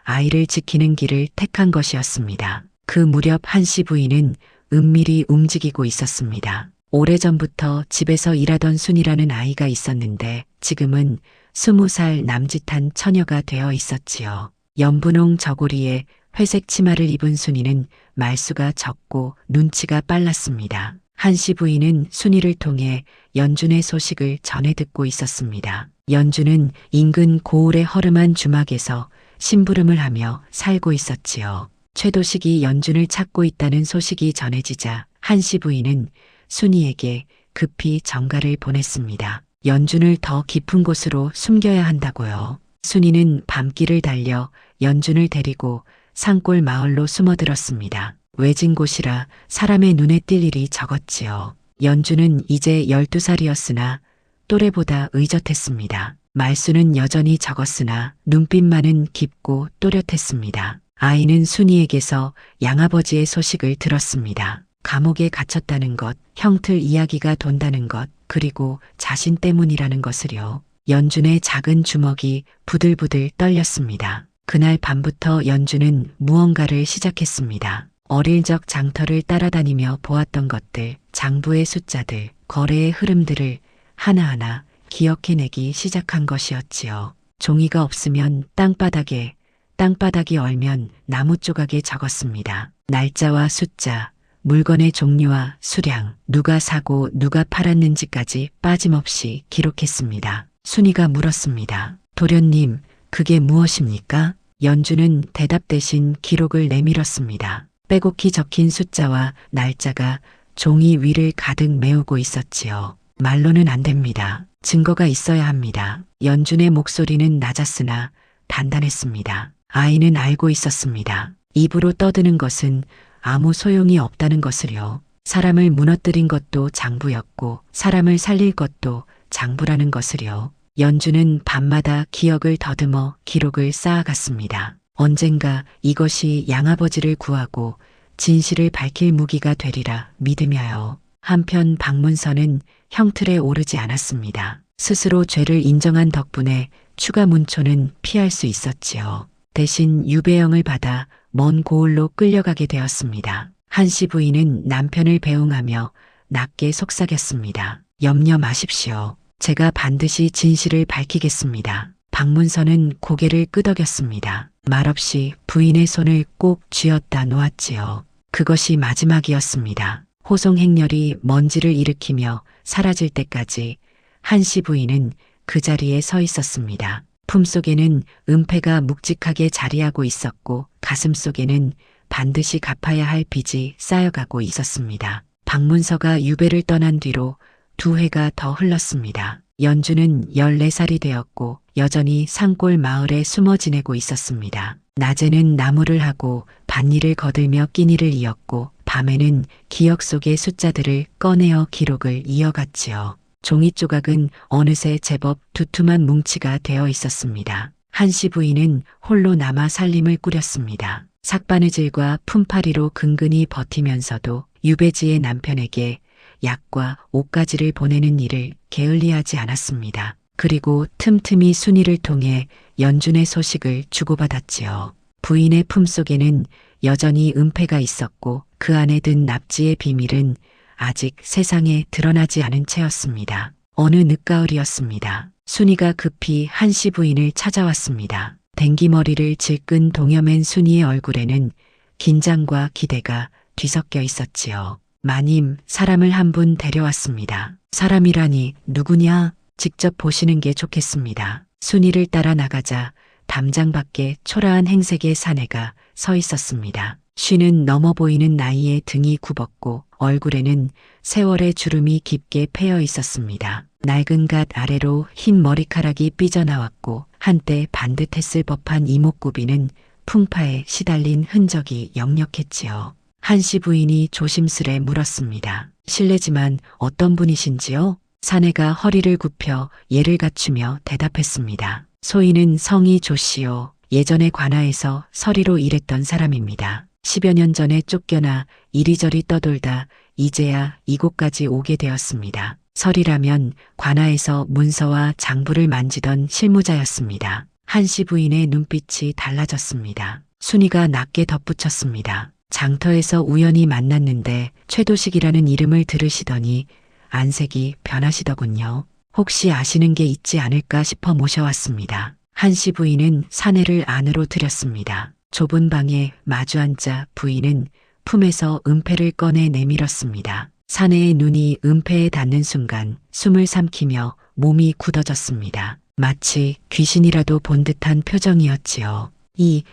아이를 지키는 길을 택한 것이었습니다. 그 무렵 한씨 부인은 은밀히 움직이고 있었습니다. 오래전부터 집에서 일하던 순이라는 아이가 있었는데 지금은 20살 남짓한 처녀가 되어 있었지요. 연분홍 저고리에 회색 치마를 입은 순이는 말수가 적고 눈치가 빨랐습니다. 한씨 부인은 순이를 통해 연준의 소식을 전해 듣고 있었습니다. 연준은 인근 고을의 허름한 주막에서 심부름을 하며 살고 있었지요. 최도식이 연준을 찾고 있다는 소식이 전해지자 한씨 부인은 순이에게 급히 전가를 보냈습니다. 연준을 더 깊은 곳으로 숨겨야 한다고요. 순이는 밤길을 달려 연준을 데리고 산골 마을로 숨어들었습니다. 외진 곳이라 사람의 눈에 띌 일이 적었지요. 연준은 이제 12살이었으나 또래보다 의젓했습니다. 말수는 여전히 적었으나 눈빛만은 깊고 또렷했습니다. 아이는 순이에게서 양아버지의 소식을 들었습니다. 감옥에 갇혔다는 것, 형틀 이야기가 돈다는 것, 그리고 자신 때문이라는 것을요. 연준의 작은 주먹이 부들부들 떨렸습니다. 그날 밤부터 연준은 무언가를 시작했습니다. 어릴 적 장터를 따라다니며 보았던 것들, 장부의 숫자들, 거래의 흐름들을 하나하나 기억해내기 시작한 것이었지요. 종이가 없으면 땅바닥이 얼면 나무 조각에 적었습니다. 날짜와 숫자, 물건의 종류와 수량, 누가 사고 누가 팔았는지까지 빠짐없이 기록했습니다. 순이가 물었습니다. 도련님, 그게 무엇입니까? 연준은 대답 대신 기록을 내밀었습니다. 빼곡히 적힌 숫자와 날짜가 종이 위를 가득 메우고 있었지요. 말로는 안 됩니다. 증거가 있어야 합니다. 연준의 목소리는 낮았으나 단단했습니다. 아이는 알고 있었습니다. 입으로 떠드는 것은 아무 소용이 없다는 것을요. 사람을 무너뜨린 것도 장부였고 사람을 살릴 것도 장부라는 것을요. 연준은 밤마다 기억을 더듬어 기록을 쌓아갔습니다. 언젠가 이것이 양아버지를 구하고 진실을 밝힐 무기가 되리라 믿으며요. 한편 박문서는 형틀에 오르지 않았습니다. 스스로 죄를 인정한 덕분에 추가 문초는 피할 수 있었지요. 대신 유배형을 받아 먼 고을로 끌려가게 되었습니다. 한씨 부인은 남편을 배웅하며 낮게 속삭였습니다. 염려 마십시오. 제가 반드시 진실을 밝히겠습니다. 박문서는 고개를 끄덕였습니다. 말없이 부인의 손을 꼭 쥐었다 놓았지요. 그것이 마지막이었습니다. 호송 행렬이 먼지를 일으키며 사라질 때까지 한씨 부인은 그 자리에 서 있었습니다. 품속에는 은폐가 묵직하게 자리하고 있었고 가슴속에는 반드시 갚아야 할 빚이 쌓여가고 있었습니다. 박문서가 유배를 떠난 뒤로 2해가 더 흘렀습니다. 연주는 14살이 되었고 여전히 산골 마을에 숨어 지내고 있었습니다. 낮에는 나무를 하고 밭일을 거들며 끼니를 이었고 밤에는 기억 속의 숫자들을 꺼내어 기록을 이어갔지요. 종이 조각은 어느새 제법 두툼한 뭉치가 되어 있었습니다. 한씨 부인은 홀로 남아 살림을 꾸렸습니다. 삭바느질과 품팔이로 근근히 버티면서도 유배지의 남편에게 약과 옷가지를 보내는 일을 게을리하지 않았습니다. 그리고 틈틈이 순이를 통해 연준의 소식을 주고받았지요. 부인의 품속에는 여전히 은폐가 있었고 그 안에 든 납치의 비밀은 아직 세상에 드러나지 않은 채였습니다. 어느 늦가을이었습니다. 순이가 급히 한씨 부인을 찾아왔습니다. 댕기머리를 질끈 동여맨 순이의 얼굴에는 긴장과 기대가 뒤섞여 있었지요. 마님, 사람을 한 분 데려왔습니다. 사람이라니 누구냐? 직접 보시는 게 좋겠습니다. 순이를 따라 나가자 담장 밖에 초라한 행색의 사내가 서 있었습니다. 쉬는 넘어 보이는 나이에 등이 굽었고 얼굴에는 세월의 주름이 깊게 패여 있었습니다. 낡은 갓 아래로 흰 머리카락이 삐져나왔고 한때 반듯했을 법한 이목구비는 풍파에 시달린 흔적이 역력했지요. 한씨 부인이 조심스레 물었습니다. 실례지만 어떤 분이신지요? 사내가 허리를 굽혀 예를 갖추며 대답했습니다. 소인은 성이 조씨요. 예전에 관아에서 서리로 일했던 사람입니다. 10여 년 전에 쫓겨나 이리저리 떠돌다 이제야 이곳까지 오게 되었습니다. 설이라면 관아에서 문서와 장부를 만지던 실무자였습니다. 한씨 부인의 눈빛이 달라졌습니다. 순이가 낮게 덧붙였습니다. 장터에서 우연히 만났는데 최도식이라는 이름을 들으시더니 안색이 변하시더군요. 혹시 아시는 게 있지 않을까 싶어 모셔왔습니다. 한씨 부인은 사내를 안으로 들였습니다. 좁은 방에 마주 앉자 부인은 품에서 은폐를 꺼내 내밀었습니다. 사내의 눈이 은폐에 닿는 순간 숨을 삼키며 몸이 굳어졌습니다. 마치 귀신이라도 본 듯한 표정이었지요.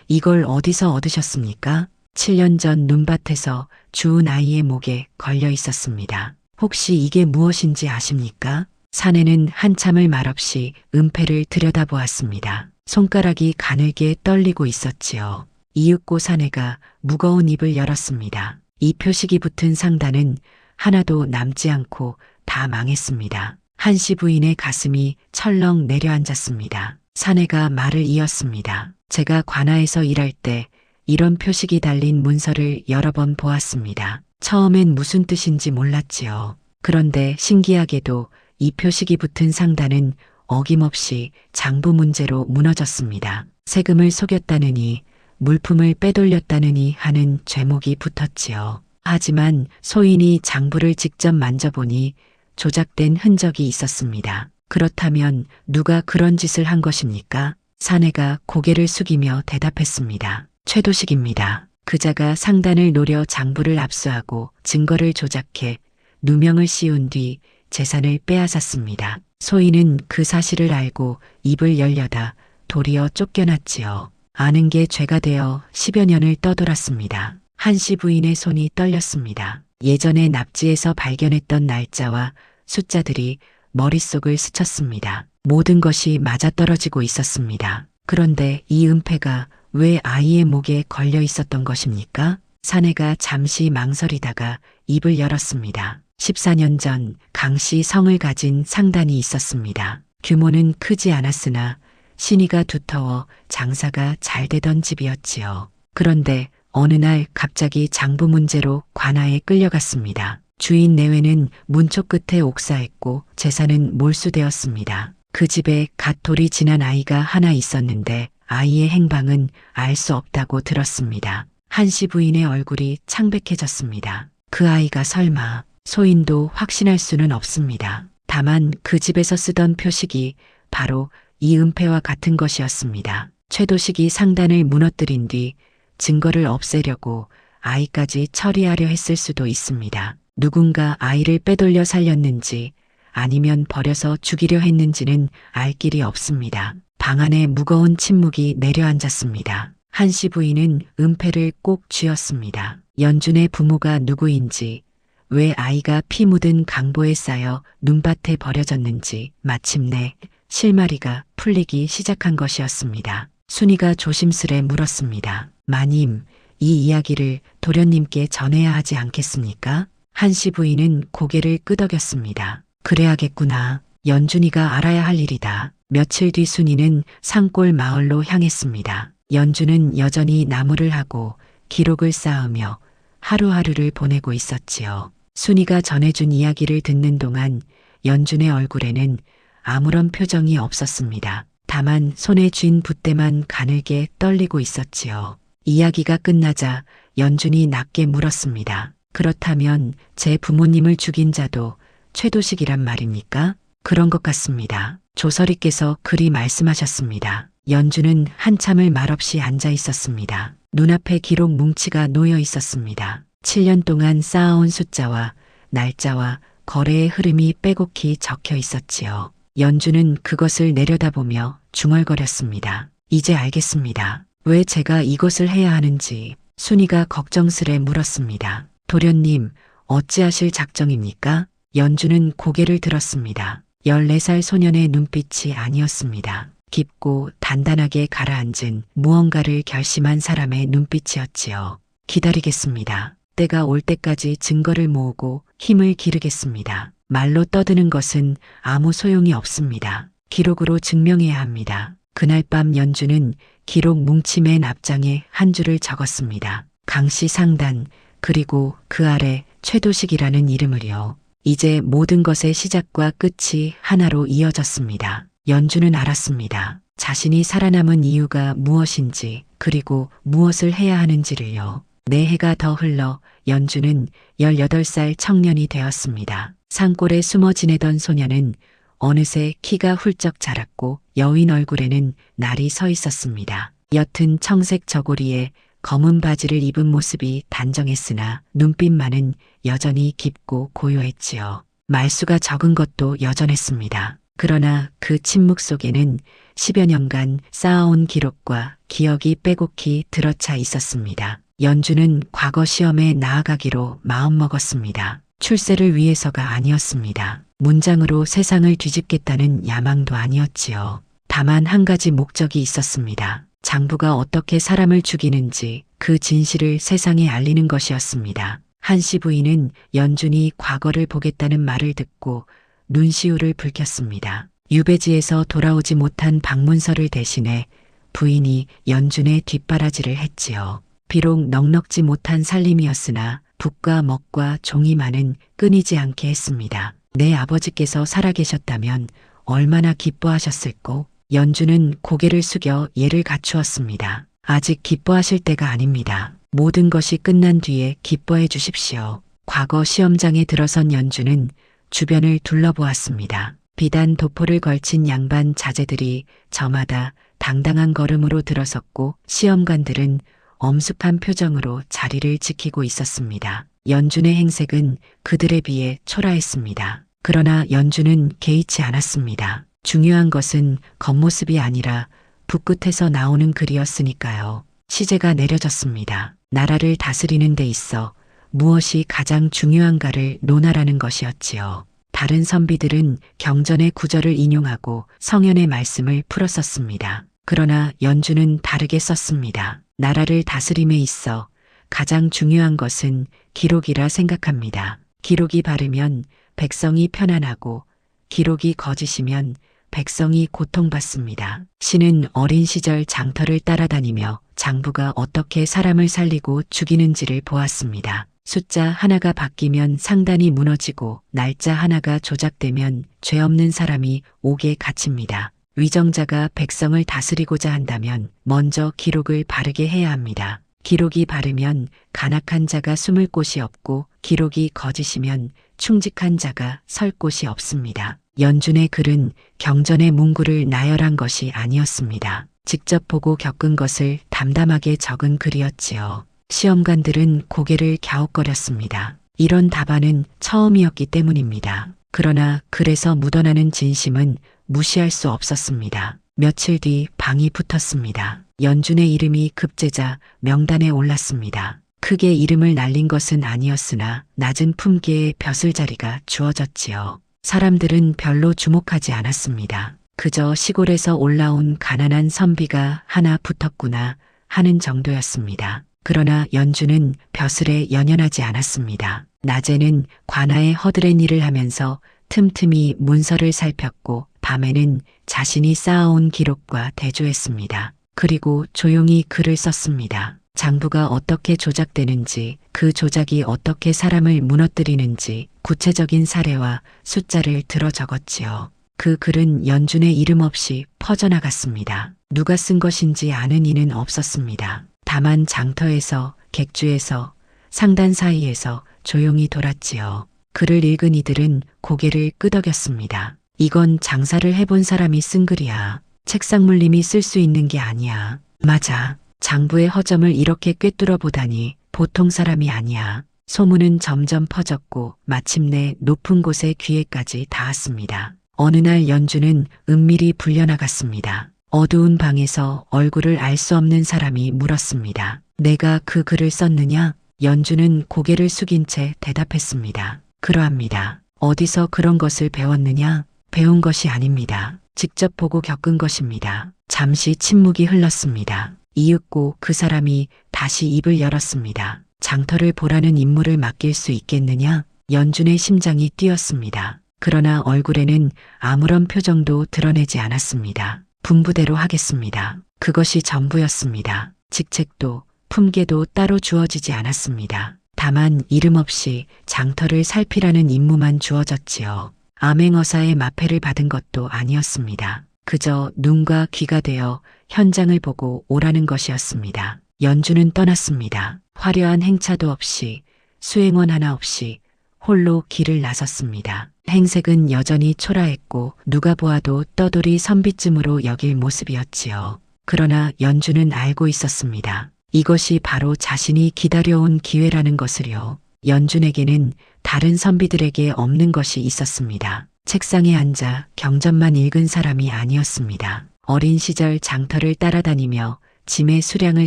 이걸 어디서 얻으셨습니까? 7년 전 눈밭에서 주운 아이의 목에 걸려 있었습니다. 혹시 이게 무엇인지 아십니까? 사내는 한참을 말없이 은폐를 들여다보았습니다. 손가락이 가늘게 떨리고 있었지요. 이윽고 사내가 무거운 입을 열었습니다. 이 표식이 붙은 상단은 하나도 남지 않고 다 망했습니다. 한씨 부인의 가슴이 철렁 내려앉았습니다. 사내가 말을 이었습니다. 제가 관아에서 일할 때 이런 표식이 달린 문서를 여러 번 보았습니다. 처음엔 무슨 뜻인지 몰랐지요. 그런데 신기하게도 이 표식이 붙은 상단은 어김없이 장부 문제로 무너졌습니다. 세금을 속였다느니 물품을 빼돌렸다느니 하는 죄목이 붙었지요. 하지만 소인이 장부를 직접 만져보니 조작된 흔적이 있었습니다. 그렇다면 누가 그런 짓을 한 것입니까? 사내가 고개를 숙이며 대답했습니다. 최도식입니다. 그자가 상단을 노려 장부를 압수하고 증거를 조작해 누명을 씌운 뒤 재산을 빼앗았습니다. 소인은 그 사실을 알고 입을 열려다 도리어 쫓겨났지요. 아는 게 죄가 되어 10여 년을 떠돌았습니다. 한씨 부인의 손이 떨렸습니다. 예전에 납지에서 발견했던 날짜와 숫자들이 머릿속을 스쳤습니다. 모든 것이 맞아떨어지고 있었습니다. 그런데 이 은폐가 왜 아이의 목에 걸려 있었던 것입니까? 사내가 잠시 망설이다가 입을 열었습니다. 14년 전 강씨 성을 가진 상단이 있었습니다. 규모는 크지 않았으나 신의가 두터워 장사가 잘 되던 집이었지요. 그런데 어느 날 갑자기 장부 문제로 관아에 끌려갔습니다. 주인 내외는 문쪽 끝에 옥사했고 재산은 몰수되었습니다. 그 집에 갓 돌이 지난 아이가 하나 있었는데 아이의 행방은 알 수 없다고 들었습니다. 한씨 부인의 얼굴이 창백해졌습니다. 그 아이가 설마 소인도 확신할 수는 없습니다. 다만 그 집에서 쓰던 표식이 바로 이 은폐와 같은 것이었습니다. 최도식이 상단을 무너뜨린 뒤 증거를 없애려고 아이까지 처리하려 했을 수도 있습니다. 누군가 아이를 빼돌려 살렸는지 아니면 버려서 죽이려 했는지는 알 길이 없습니다. 방 안에 무거운 침묵이 내려앉았습니다. 한씨 부인은 은폐를 꼭 쥐었습니다. 연준의 부모가 누구인지, 왜 아이가 피 묻은 강보에 쌓여 눈밭에 버려졌는지 마침내 실마리가 풀리기 시작한 것이었습니다. 순이가 조심스레 물었습니다. 마님, 이 이야기를 도련님께 전해야 하지 않겠습니까? 한씨 부인은 고개를 끄덕였습니다. 그래야겠구나. 연준이가 알아야 할 일이다. 며칠 뒤 순이는 산골 마을로 향했습니다. 연준은 여전히 나무를 하고 기록을 쌓으며 하루하루를 보내고 있었지요. 순이가 전해준 이야기를 듣는 동안 연준의 얼굴에는 아무런 표정이 없었습니다. 다만 손에 쥔 붓대만 가늘게 떨리고 있었지요. 이야기가 끝나자 연준이 낮게 물었습니다. 그렇다면 제 부모님을 죽인 자도 최도식이란 말입니까? 그런 것 같습니다. 조설이께서 그리 말씀하셨습니다. 연준은 한참을 말없이 앉아 있었습니다. 눈앞에 기록 뭉치가 놓여 있었습니다. 7년 동안 쌓아온 숫자와 날짜와 거래의 흐름이 빼곡히 적혀 있었지요. 연준은 그것을 내려다보며 중얼거렸습니다. 이제 알겠습니다. 왜 제가 이것을 해야 하는지. 순이가 걱정스레 물었습니다. 도련님, 어찌하실 작정입니까? 연준은 고개를 들었습니다. 14살 소년의 눈빛이 아니었습니다. 깊고 단단하게 가라앉은 무언가를 결심한 사람의 눈빛이었지요. 기다리겠습니다. 때가 올 때까지 증거를 모으고 힘을 기르겠습니다. 말로 떠드는 것은 아무 소용이 없습니다. 기록으로 증명해야 합니다. 그날 밤 연준은 기록 뭉치 맨 앞장에 한 줄을 적었습니다. 강씨 상단, 그리고 그 아래 최도식이라는 이름을요. 이제 모든 것의 시작과 끝이 하나로 이어졌습니다. 연준은 알았습니다. 자신이 살아남은 이유가 무엇인지, 그리고 무엇을 해야 하는지를요. 네 해가 더 흘러 연준은 18살 청년이 되었습니다. 산골에 숨어 지내던 소녀는 어느새 키가 훌쩍 자랐고 여인 얼굴에는 날이 서 있었습니다. 옅은 청색 저고리에 검은 바지를 입은 모습이 단정했으나 눈빛만은 여전히 깊고 고요했지요. 말수가 적은 것도 여전했습니다. 그러나 그 침묵 속에는 10여 년간 쌓아온 기록과 기억이 빼곡히 들어차 있었습니다. 연준은 과거 시험에 나아가기로 마음먹었습니다. 출세를 위해서가 아니었습니다. 문장으로 세상을 뒤집겠다는 야망도 아니었지요. 다만 한 가지 목적이 있었습니다. 장부가 어떻게 사람을 죽이는지 그 진실을 세상에 알리는 것이었습니다. 한씨 부인은 연준이 과거를 보겠다는 말을 듣고 눈시울을 붉혔습니다. 유배지에서 돌아오지 못한 방문서를 대신해 부인이 연준의 뒷바라지를 했지요. 비록 넉넉지 못한 살림이었으나 붓과 먹과 종이만은 끊이지 않게 했습니다. 내 아버지께서 살아계셨다면 얼마나 기뻐하셨을꼬. 연준은 고개를 숙여 예를 갖추었습니다. 아직 기뻐하실 때가 아닙니다. 모든 것이 끝난 뒤에 기뻐해 주십시오. 과거 시험장에 들어선 연준은 주변을 둘러보았습니다. 비단 도포를 걸친 양반 자제들이 저마다 당당한 걸음으로 들어섰고 시험관들은 엄숙한 표정으로 자리를 지키고 있었습니다. 연준의 행색은 그들에 비해 초라했습니다. 그러나 연준은 개의치 않았습니다. 중요한 것은 겉모습이 아니라 붓끝에서 나오는 글이었으니까요. 시제가 내려졌습니다. 나라를 다스리는 데 있어 무엇이 가장 중요한가를 논하라는 것이었지요. 다른 선비들은 경전의 구절을 인용하고 성현의 말씀을 풀었었습니다. 그러나 연준은 다르게 썼습니다. 나라를 다스림에 있어 가장 중요한 것은 기록이라 생각합니다. 기록이 바르면 백성이 편안하고 기록이 거짓이면 백성이 고통받습니다. 신은 어린 시절 장터를 따라다니며 장부가 어떻게 사람을 살리고 죽이는지를 보았습니다. 숫자 하나가 바뀌면 상단이 무너지고 날짜 하나가 조작되면 죄 없는 사람이 옥에 갇힙니다. 위정자가 백성을 다스리고자 한다면 먼저 기록을 바르게 해야 합니다. 기록이 바르면 간악한 자가 숨을 곳이 없고 기록이 거짓이면 충직한 자가 설 곳이 없습니다. 연준의 글은 경전의 문구를 나열한 것이 아니었습니다. 직접 보고 겪은 것을 담담하게 적은 글이었지요. 시험관들은 고개를 갸웃거렸습니다. 이런 답안은 처음이었기 때문입니다. 그러나 글에서 묻어나는 진심은 무시할 수 없었습니다. 며칠 뒤 방이 붙었습니다. 연준의 이름이 급제자 명단에 올랐습니다. 크게 이름을 날린 것은 아니었으나 낮은 품계의 벼슬자리가 주어졌지요. 사람들은 별로 주목하지 않았습니다. 그저 시골에서 올라온 가난한 선비가 하나 붙었구나 하는 정도였습니다. 그러나 연준은 벼슬에 연연하지 않았습니다. 낮에는 관아에 허드렛 일을 하면서 틈틈이 문서를 살폈고 밤에는 자신이 쌓아온 기록과 대조했습니다. 그리고 조용히 글을 썼습니다. 장부가 어떻게 조작되는지, 그 조작이 어떻게 사람을 무너뜨리는지 구체적인 사례와 숫자를 들어 적었지요. 그 글은 연준의 이름 없이 퍼져나갔습니다. 누가 쓴 것인지 아는 이는 없었습니다. 다만 장터에서, 객주에서, 상단 사이에서 조용히 돌았지요. 글을 읽은 이들은 고개를 끄덕였습니다. 이건 장사를 해본 사람이 쓴 글이야. 책상 물림이 쓸 수 있는 게 아니야. 맞아. 장부의 허점을 이렇게 꿰뚫어 보다니 보통 사람이 아니야. 소문은 점점 퍼졌고 마침내 높은 곳의 귀에까지 닿았습니다. 어느 날 연준은 은밀히 불려나갔습니다. 어두운 방에서 얼굴을 알 수 없는 사람이 물었습니다. 내가 그 글을 썼느냐? 연준은 고개를 숙인 채 대답했습니다. 그러합니다. 어디서 그런 것을 배웠느냐? 배운 것이 아닙니다. 직접 보고 겪은 것입니다. 잠시 침묵이 흘렀습니다. 이윽고 그 사람이 다시 입을 열었습니다. 장터를 보라는 임무를 맡길 수 있겠느냐? 연준의 심장이 뛰었습니다. 그러나 얼굴에는 아무런 표정도 드러내지 않았습니다. 분부대로 하겠습니다. 그것이 전부였습니다. 직책도 품계도 따로 주어지지 않았습니다. 다만 이름 없이 장터를 살피라는 임무만 주어졌지요. 암행어사의 마패를 받은 것도 아니었습니다. 그저 눈과 귀가 되어 현장을 보고 오라는 것이었습니다. 연준은 떠났습니다. 화려한 행차도 없이, 수행원 하나 없이 홀로 길을 나섰습니다. 행색은 여전히 초라했고 누가 보아도 떠돌이 선비쯤으로 여길 모습이었지요. 그러나 연준은 알고 있었습니다. 이것이 바로 자신이 기다려온 기회라는 것을요. 연준에게는 다른 선비들에게 없는 것이 있었습니다. 책상에 앉아 경전만 읽은 사람이 아니었습니다. 어린 시절 장터를 따라다니며 짐의 수량을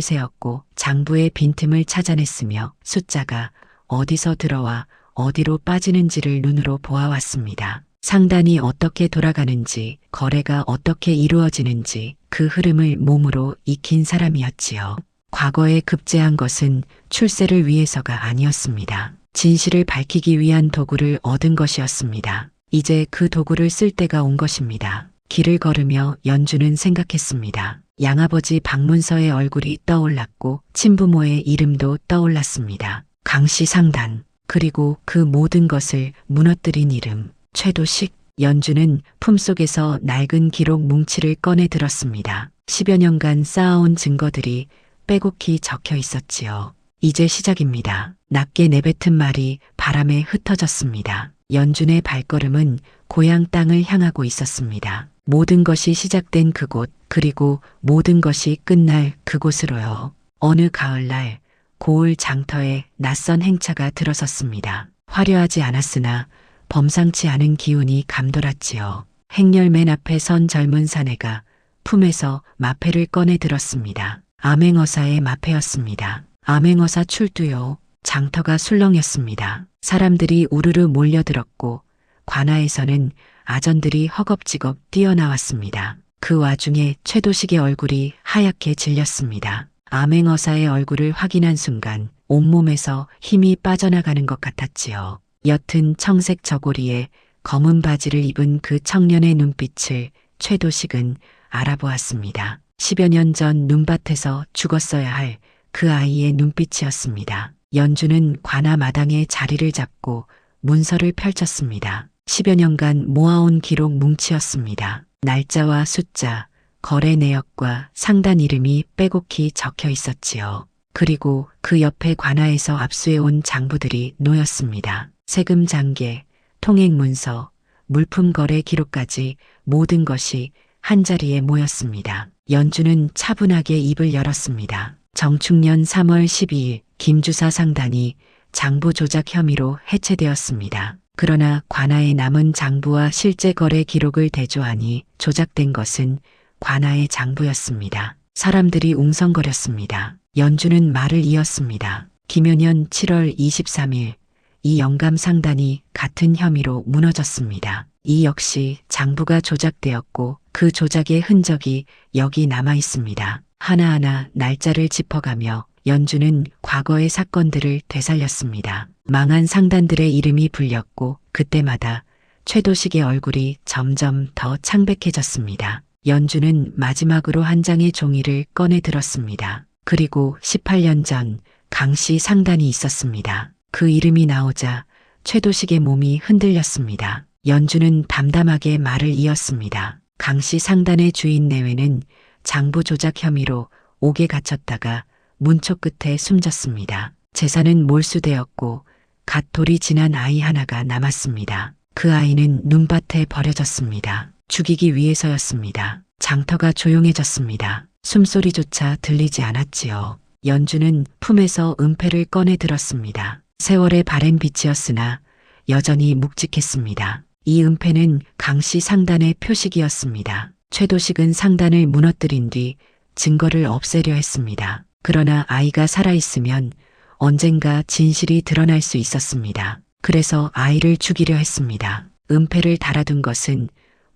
세었고 장부의 빈틈을 찾아냈으며 숫자가 어디서 들어와 어디로 빠지는지를 눈으로 보아왔습니다. 상단이 어떻게 돌아가는지, 거래가 어떻게 이루어지는지 그 흐름을 몸으로 익힌 사람이었지요. 과거에 급제한 것은 출세를 위해서가 아니었습니다. 진실을 밝히기 위한 도구를 얻은 것이었습니다. 이제 그 도구를 쓸 때가 온 것입니다. 길을 걸으며 연준은 생각했습니다. 양아버지 박문서의 얼굴이 떠올랐고 친부모의 이름도 떠올랐습니다. 강씨 상단, 그리고 그 모든 것을 무너뜨린 이름, 최도식. 연준은 품속에서 낡은 기록 뭉치를 꺼내 들었습니다. 10여 년간 쌓아온 증거들이 빼곡히 적혀 있었지요. 이제 시작입니다. 낮게 내뱉은 말이 바람에 흩어졌습니다. 연준의 발걸음은 고향 땅을 향하고 있었습니다. 모든 것이 시작된 그곳, 그리고 모든 것이 끝날 그곳으로요. 어느 가을날 고을 장터에 낯선 행차가 들어섰습니다. 화려하지 않았으나 범상치 않은 기운이 감돌았지요. 행렬 맨 앞에 선 젊은 사내가 품에서 마패를 꺼내 들었습니다. 암행어사의 마패였습니다. 암행어사 출두요. 장터가 술렁였습니다. 사람들이 우르르 몰려들었고 관아에서는 아전들이 허겁지겁 뛰어나왔습니다. 그 와중에 최도식의 얼굴이 하얗게 질렸습니다. 암행어사의 얼굴을 확인한 순간 온몸에서 힘이 빠져나가는 것 같았지요. 옅은 청색 저고리에 검은 바지를 입은 그 청년의 눈빛을 최도식은 알아보았습니다. 10여 년 전 눈밭에서 죽었어야 할 그 아이의 눈빛이었습니다. 연준은 관아 마당에 자리를 잡고 문서를 펼쳤습니다. 10여 년간 모아온 기록 뭉치였습니다. 날짜와 숫자, 거래 내역과 상단 이름이 빼곡히 적혀 있었지요. 그리고 그 옆에 관아에서 압수해온 장부들이 놓였습니다. 세금 장계, 통행 문서, 물품 거래 기록까지 모든 것이 한자리에 모였습니다. 연준은 차분하게 입을 열었습니다. 정축년 3월 12일 김주사 상단이 장부 조작 혐의로 해체되었습니다. 그러나 관아에 남은 장부와 실제 거래 기록을 대조하니 조작된 것은 관아의 장부였습니다. 사람들이 웅성거렸습니다. 연주는 말을 이었습니다. 김효년 7월 23일 이 영감 상단이 같은 혐의로 무너졌습니다. 이 역시 장부가 조작되었고 그 조작의 흔적이 여기 남아 있습니다. 하나하나 날짜를 짚어가며 연주는 과거의 사건들을 되살렸습니다. 망한 상단들의 이름이 불렸고 그때마다 최도식의 얼굴이 점점 더 창백해졌습니다. 연주는 마지막으로 한 장의 종이를 꺼내 들었습니다. 그리고 18년 전 강씨 상단이 있었습니다. 그 이름이 나오자 최도식의 몸이 흔들렸습니다. 연주는 담담하게 말을 이었습니다. 강씨 상단의 주인 내외는 장부 조작 혐의로 옥에 갇혔다가 문초 끝에 숨졌습니다. 재산은 몰수되었고 갓 돌이 지난 아이 하나가 남았습니다. 그 아이는 눈밭에 버려졌습니다. 죽이기 위해서였습니다. 장터가 조용해졌습니다. 숨소리조차 들리지 않았지요. 연주는 품에서 은패를 꺼내 들었습니다. 세월의 바랜 빛이었으나 여전히 묵직했습니다. 이 은패는 강씨 상단의 표식이었습니다. 최도식은 상단을 무너뜨린 뒤 증거를 없애려 했습니다. 그러나 아이가 살아있으면 언젠가 진실이 드러날 수 있었습니다. 그래서 아이를 죽이려 했습니다. 은패를 달아둔 것은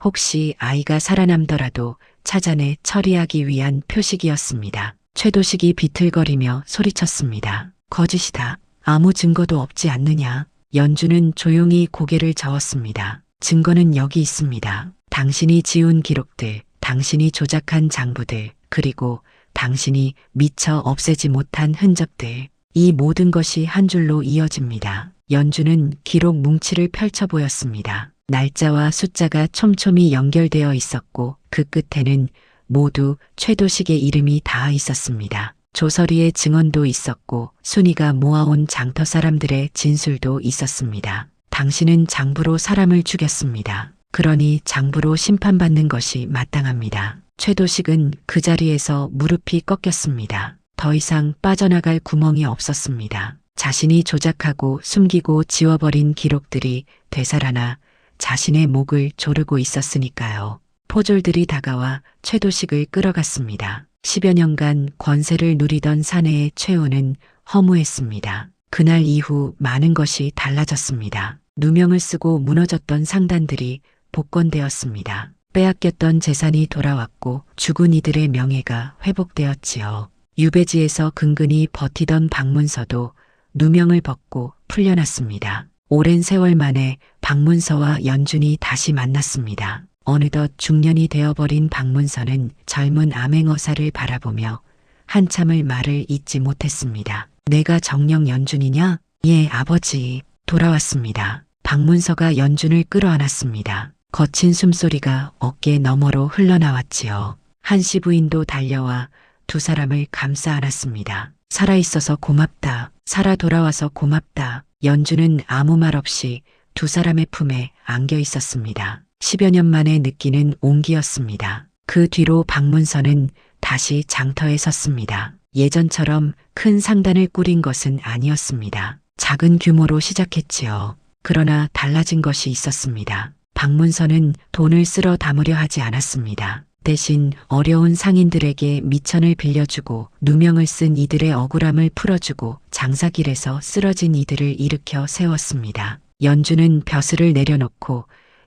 혹시 아이가 살아남더라도 찾아내 처리하기 위한 표식이었습니다. 최도식이 비틀거리며 소리쳤습니다. 거짓이다. 아무 증거도 없지 않느냐. 연주는 조용히 고개를 저었습니다. 증거는 여기 있습니다. 당신이 지운 기록들, 당신이 조작한 장부들, 그리고 당신이 미처 없애지 못한 흔적들. 이 모든 것이 한 줄로 이어집니다. 연주는 기록 뭉치를 펼쳐 보였습니다. 날짜와 숫자가 촘촘히 연결되어 있었고 그 끝에는 모두 최도식의 이름이 닿아 있었습니다. 조서리의 증언도 있었고 순이가 모아온 장터 사람들의 진술도 있었습니다. 당신은 장부로 사람을 죽였습니다. 그러니 장부로 심판받는 것이 마땅합니다. 최도식은 그 자리에서 무릎이 꺾였습니다. 더 이상 빠져나갈 구멍이 없었습니다. 자신이 조작하고 숨기고 지워버린 기록들이 되살아나 자신의 목을 조르고 있었으니까요. 포졸들이 다가와 최도식을 끌어갔습니다. 10여 년간 권세를 누리던 사내의 최후는 허무했습니다. 그날 이후 많은 것이 달라졌습니다. 누명을 쓰고 무너졌던 상단들이 복권되었습니다. 빼앗겼던 재산이 돌아왔고 죽은 이들의 명예가 회복되었지요. 유배지에서 근근히 버티던 박문서도 누명을 벗고 풀려났습니다. 오랜 세월 만에 박문서와 연준이 다시 만났습니다. 어느덧 중년이 되어버린 박문서는 젊은 암행어사를 바라보며 한참을 말을 잇지 못했습니다. 내가 정녕 연준이냐? 예, 아버지. 돌아왔습니다. 박문서가 연준을 끌어안았습니다. 거친 숨소리가 어깨 너머로 흘러나왔지요. 한씨 부인도 달려와 두 사람을 감싸 안았습니다. 살아있어서 고맙다. 살아 돌아와서 고맙다. 연준은 아무 말 없이 두 사람의 품에 안겨 있었습니다. 10여 년 만에 느끼는 온기였습니다. 그 뒤로 박문서는 다시 장터에 섰습니다. 예전처럼 큰 상단을 꾸린 것은 아니었습니다. 작은 규모로 시작했지요. 그러나 달라진 것이 있었습니다. 박문서는 돈을 쓸어 담으려 하지 않았습니다. 대신 어려운 상인들에게 미천을 빌려주고 누명을 쓴 이들의 억울함을 풀어주고 장사길에서 쓰러진 이들을 일으켜 세웠습니다. 연주는 벼슬을 내려놓고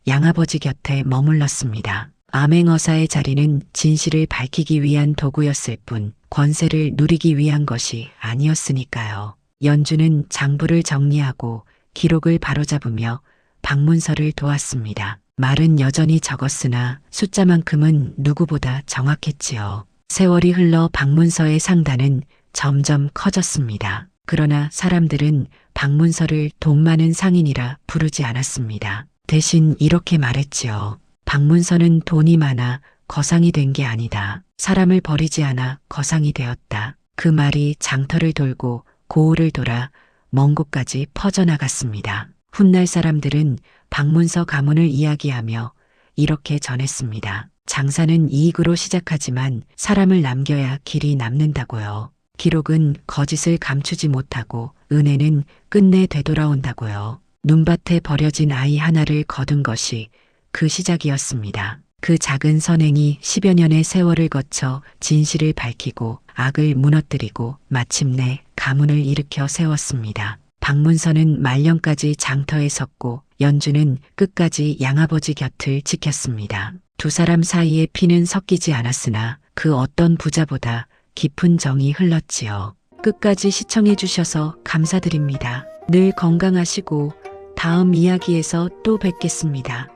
양아버지 곁에 머물렀습니다. 암행어사의 자리는 진실을 밝히기 위한 도구였을 뿐 권세를 누리기 위한 것이 아니었으니까요. 연주는 장부를 정리하고 기록을 바로잡으며 박문서를 도왔습니다. 말은 여전히 적었으나 숫자만큼은 누구보다 정확했지요. 세월이 흘러 박문서의 상단은 점점 커졌습니다. 그러나 사람들은 박문서를 돈 많은 상인이라 부르지 않았습니다. 대신 이렇게 말했지요. 박문서는 돈이 많아 거상이 된 게 아니다. 사람을 버리지 않아 거상이 되었다. 그 말이 장터를 돌고 고을을 돌아 먼 곳까지 퍼져나갔습니다. 훗날 사람들은 박문서 가문을 이야기하며 이렇게 전했습니다. 장사는 이익으로 시작하지만 사람을 남겨야 길이 남는다고요. 기록은 거짓을 감추지 못하고 은혜는 끝내 되돌아온다고요. 눈밭에 버려진 아이 하나를 거둔 것이 그 시작이었습니다. 그 작은 선행이 10여 년의 세월을 거쳐 진실을 밝히고 악을 무너뜨리고 마침내 가문을 일으켜 세웠습니다. 박문선은 말년까지 장터에 섰고 연주는 끝까지 양아버지 곁을 지켰습니다. 두 사람 사이에 피는 섞이지 않았으나 그 어떤 부자보다 깊은 정이 흘렀지요. 끝까지 시청해 주셔서 감사드립니다. 늘 건강하시고 다음 이야기에서 또 뵙겠습니다.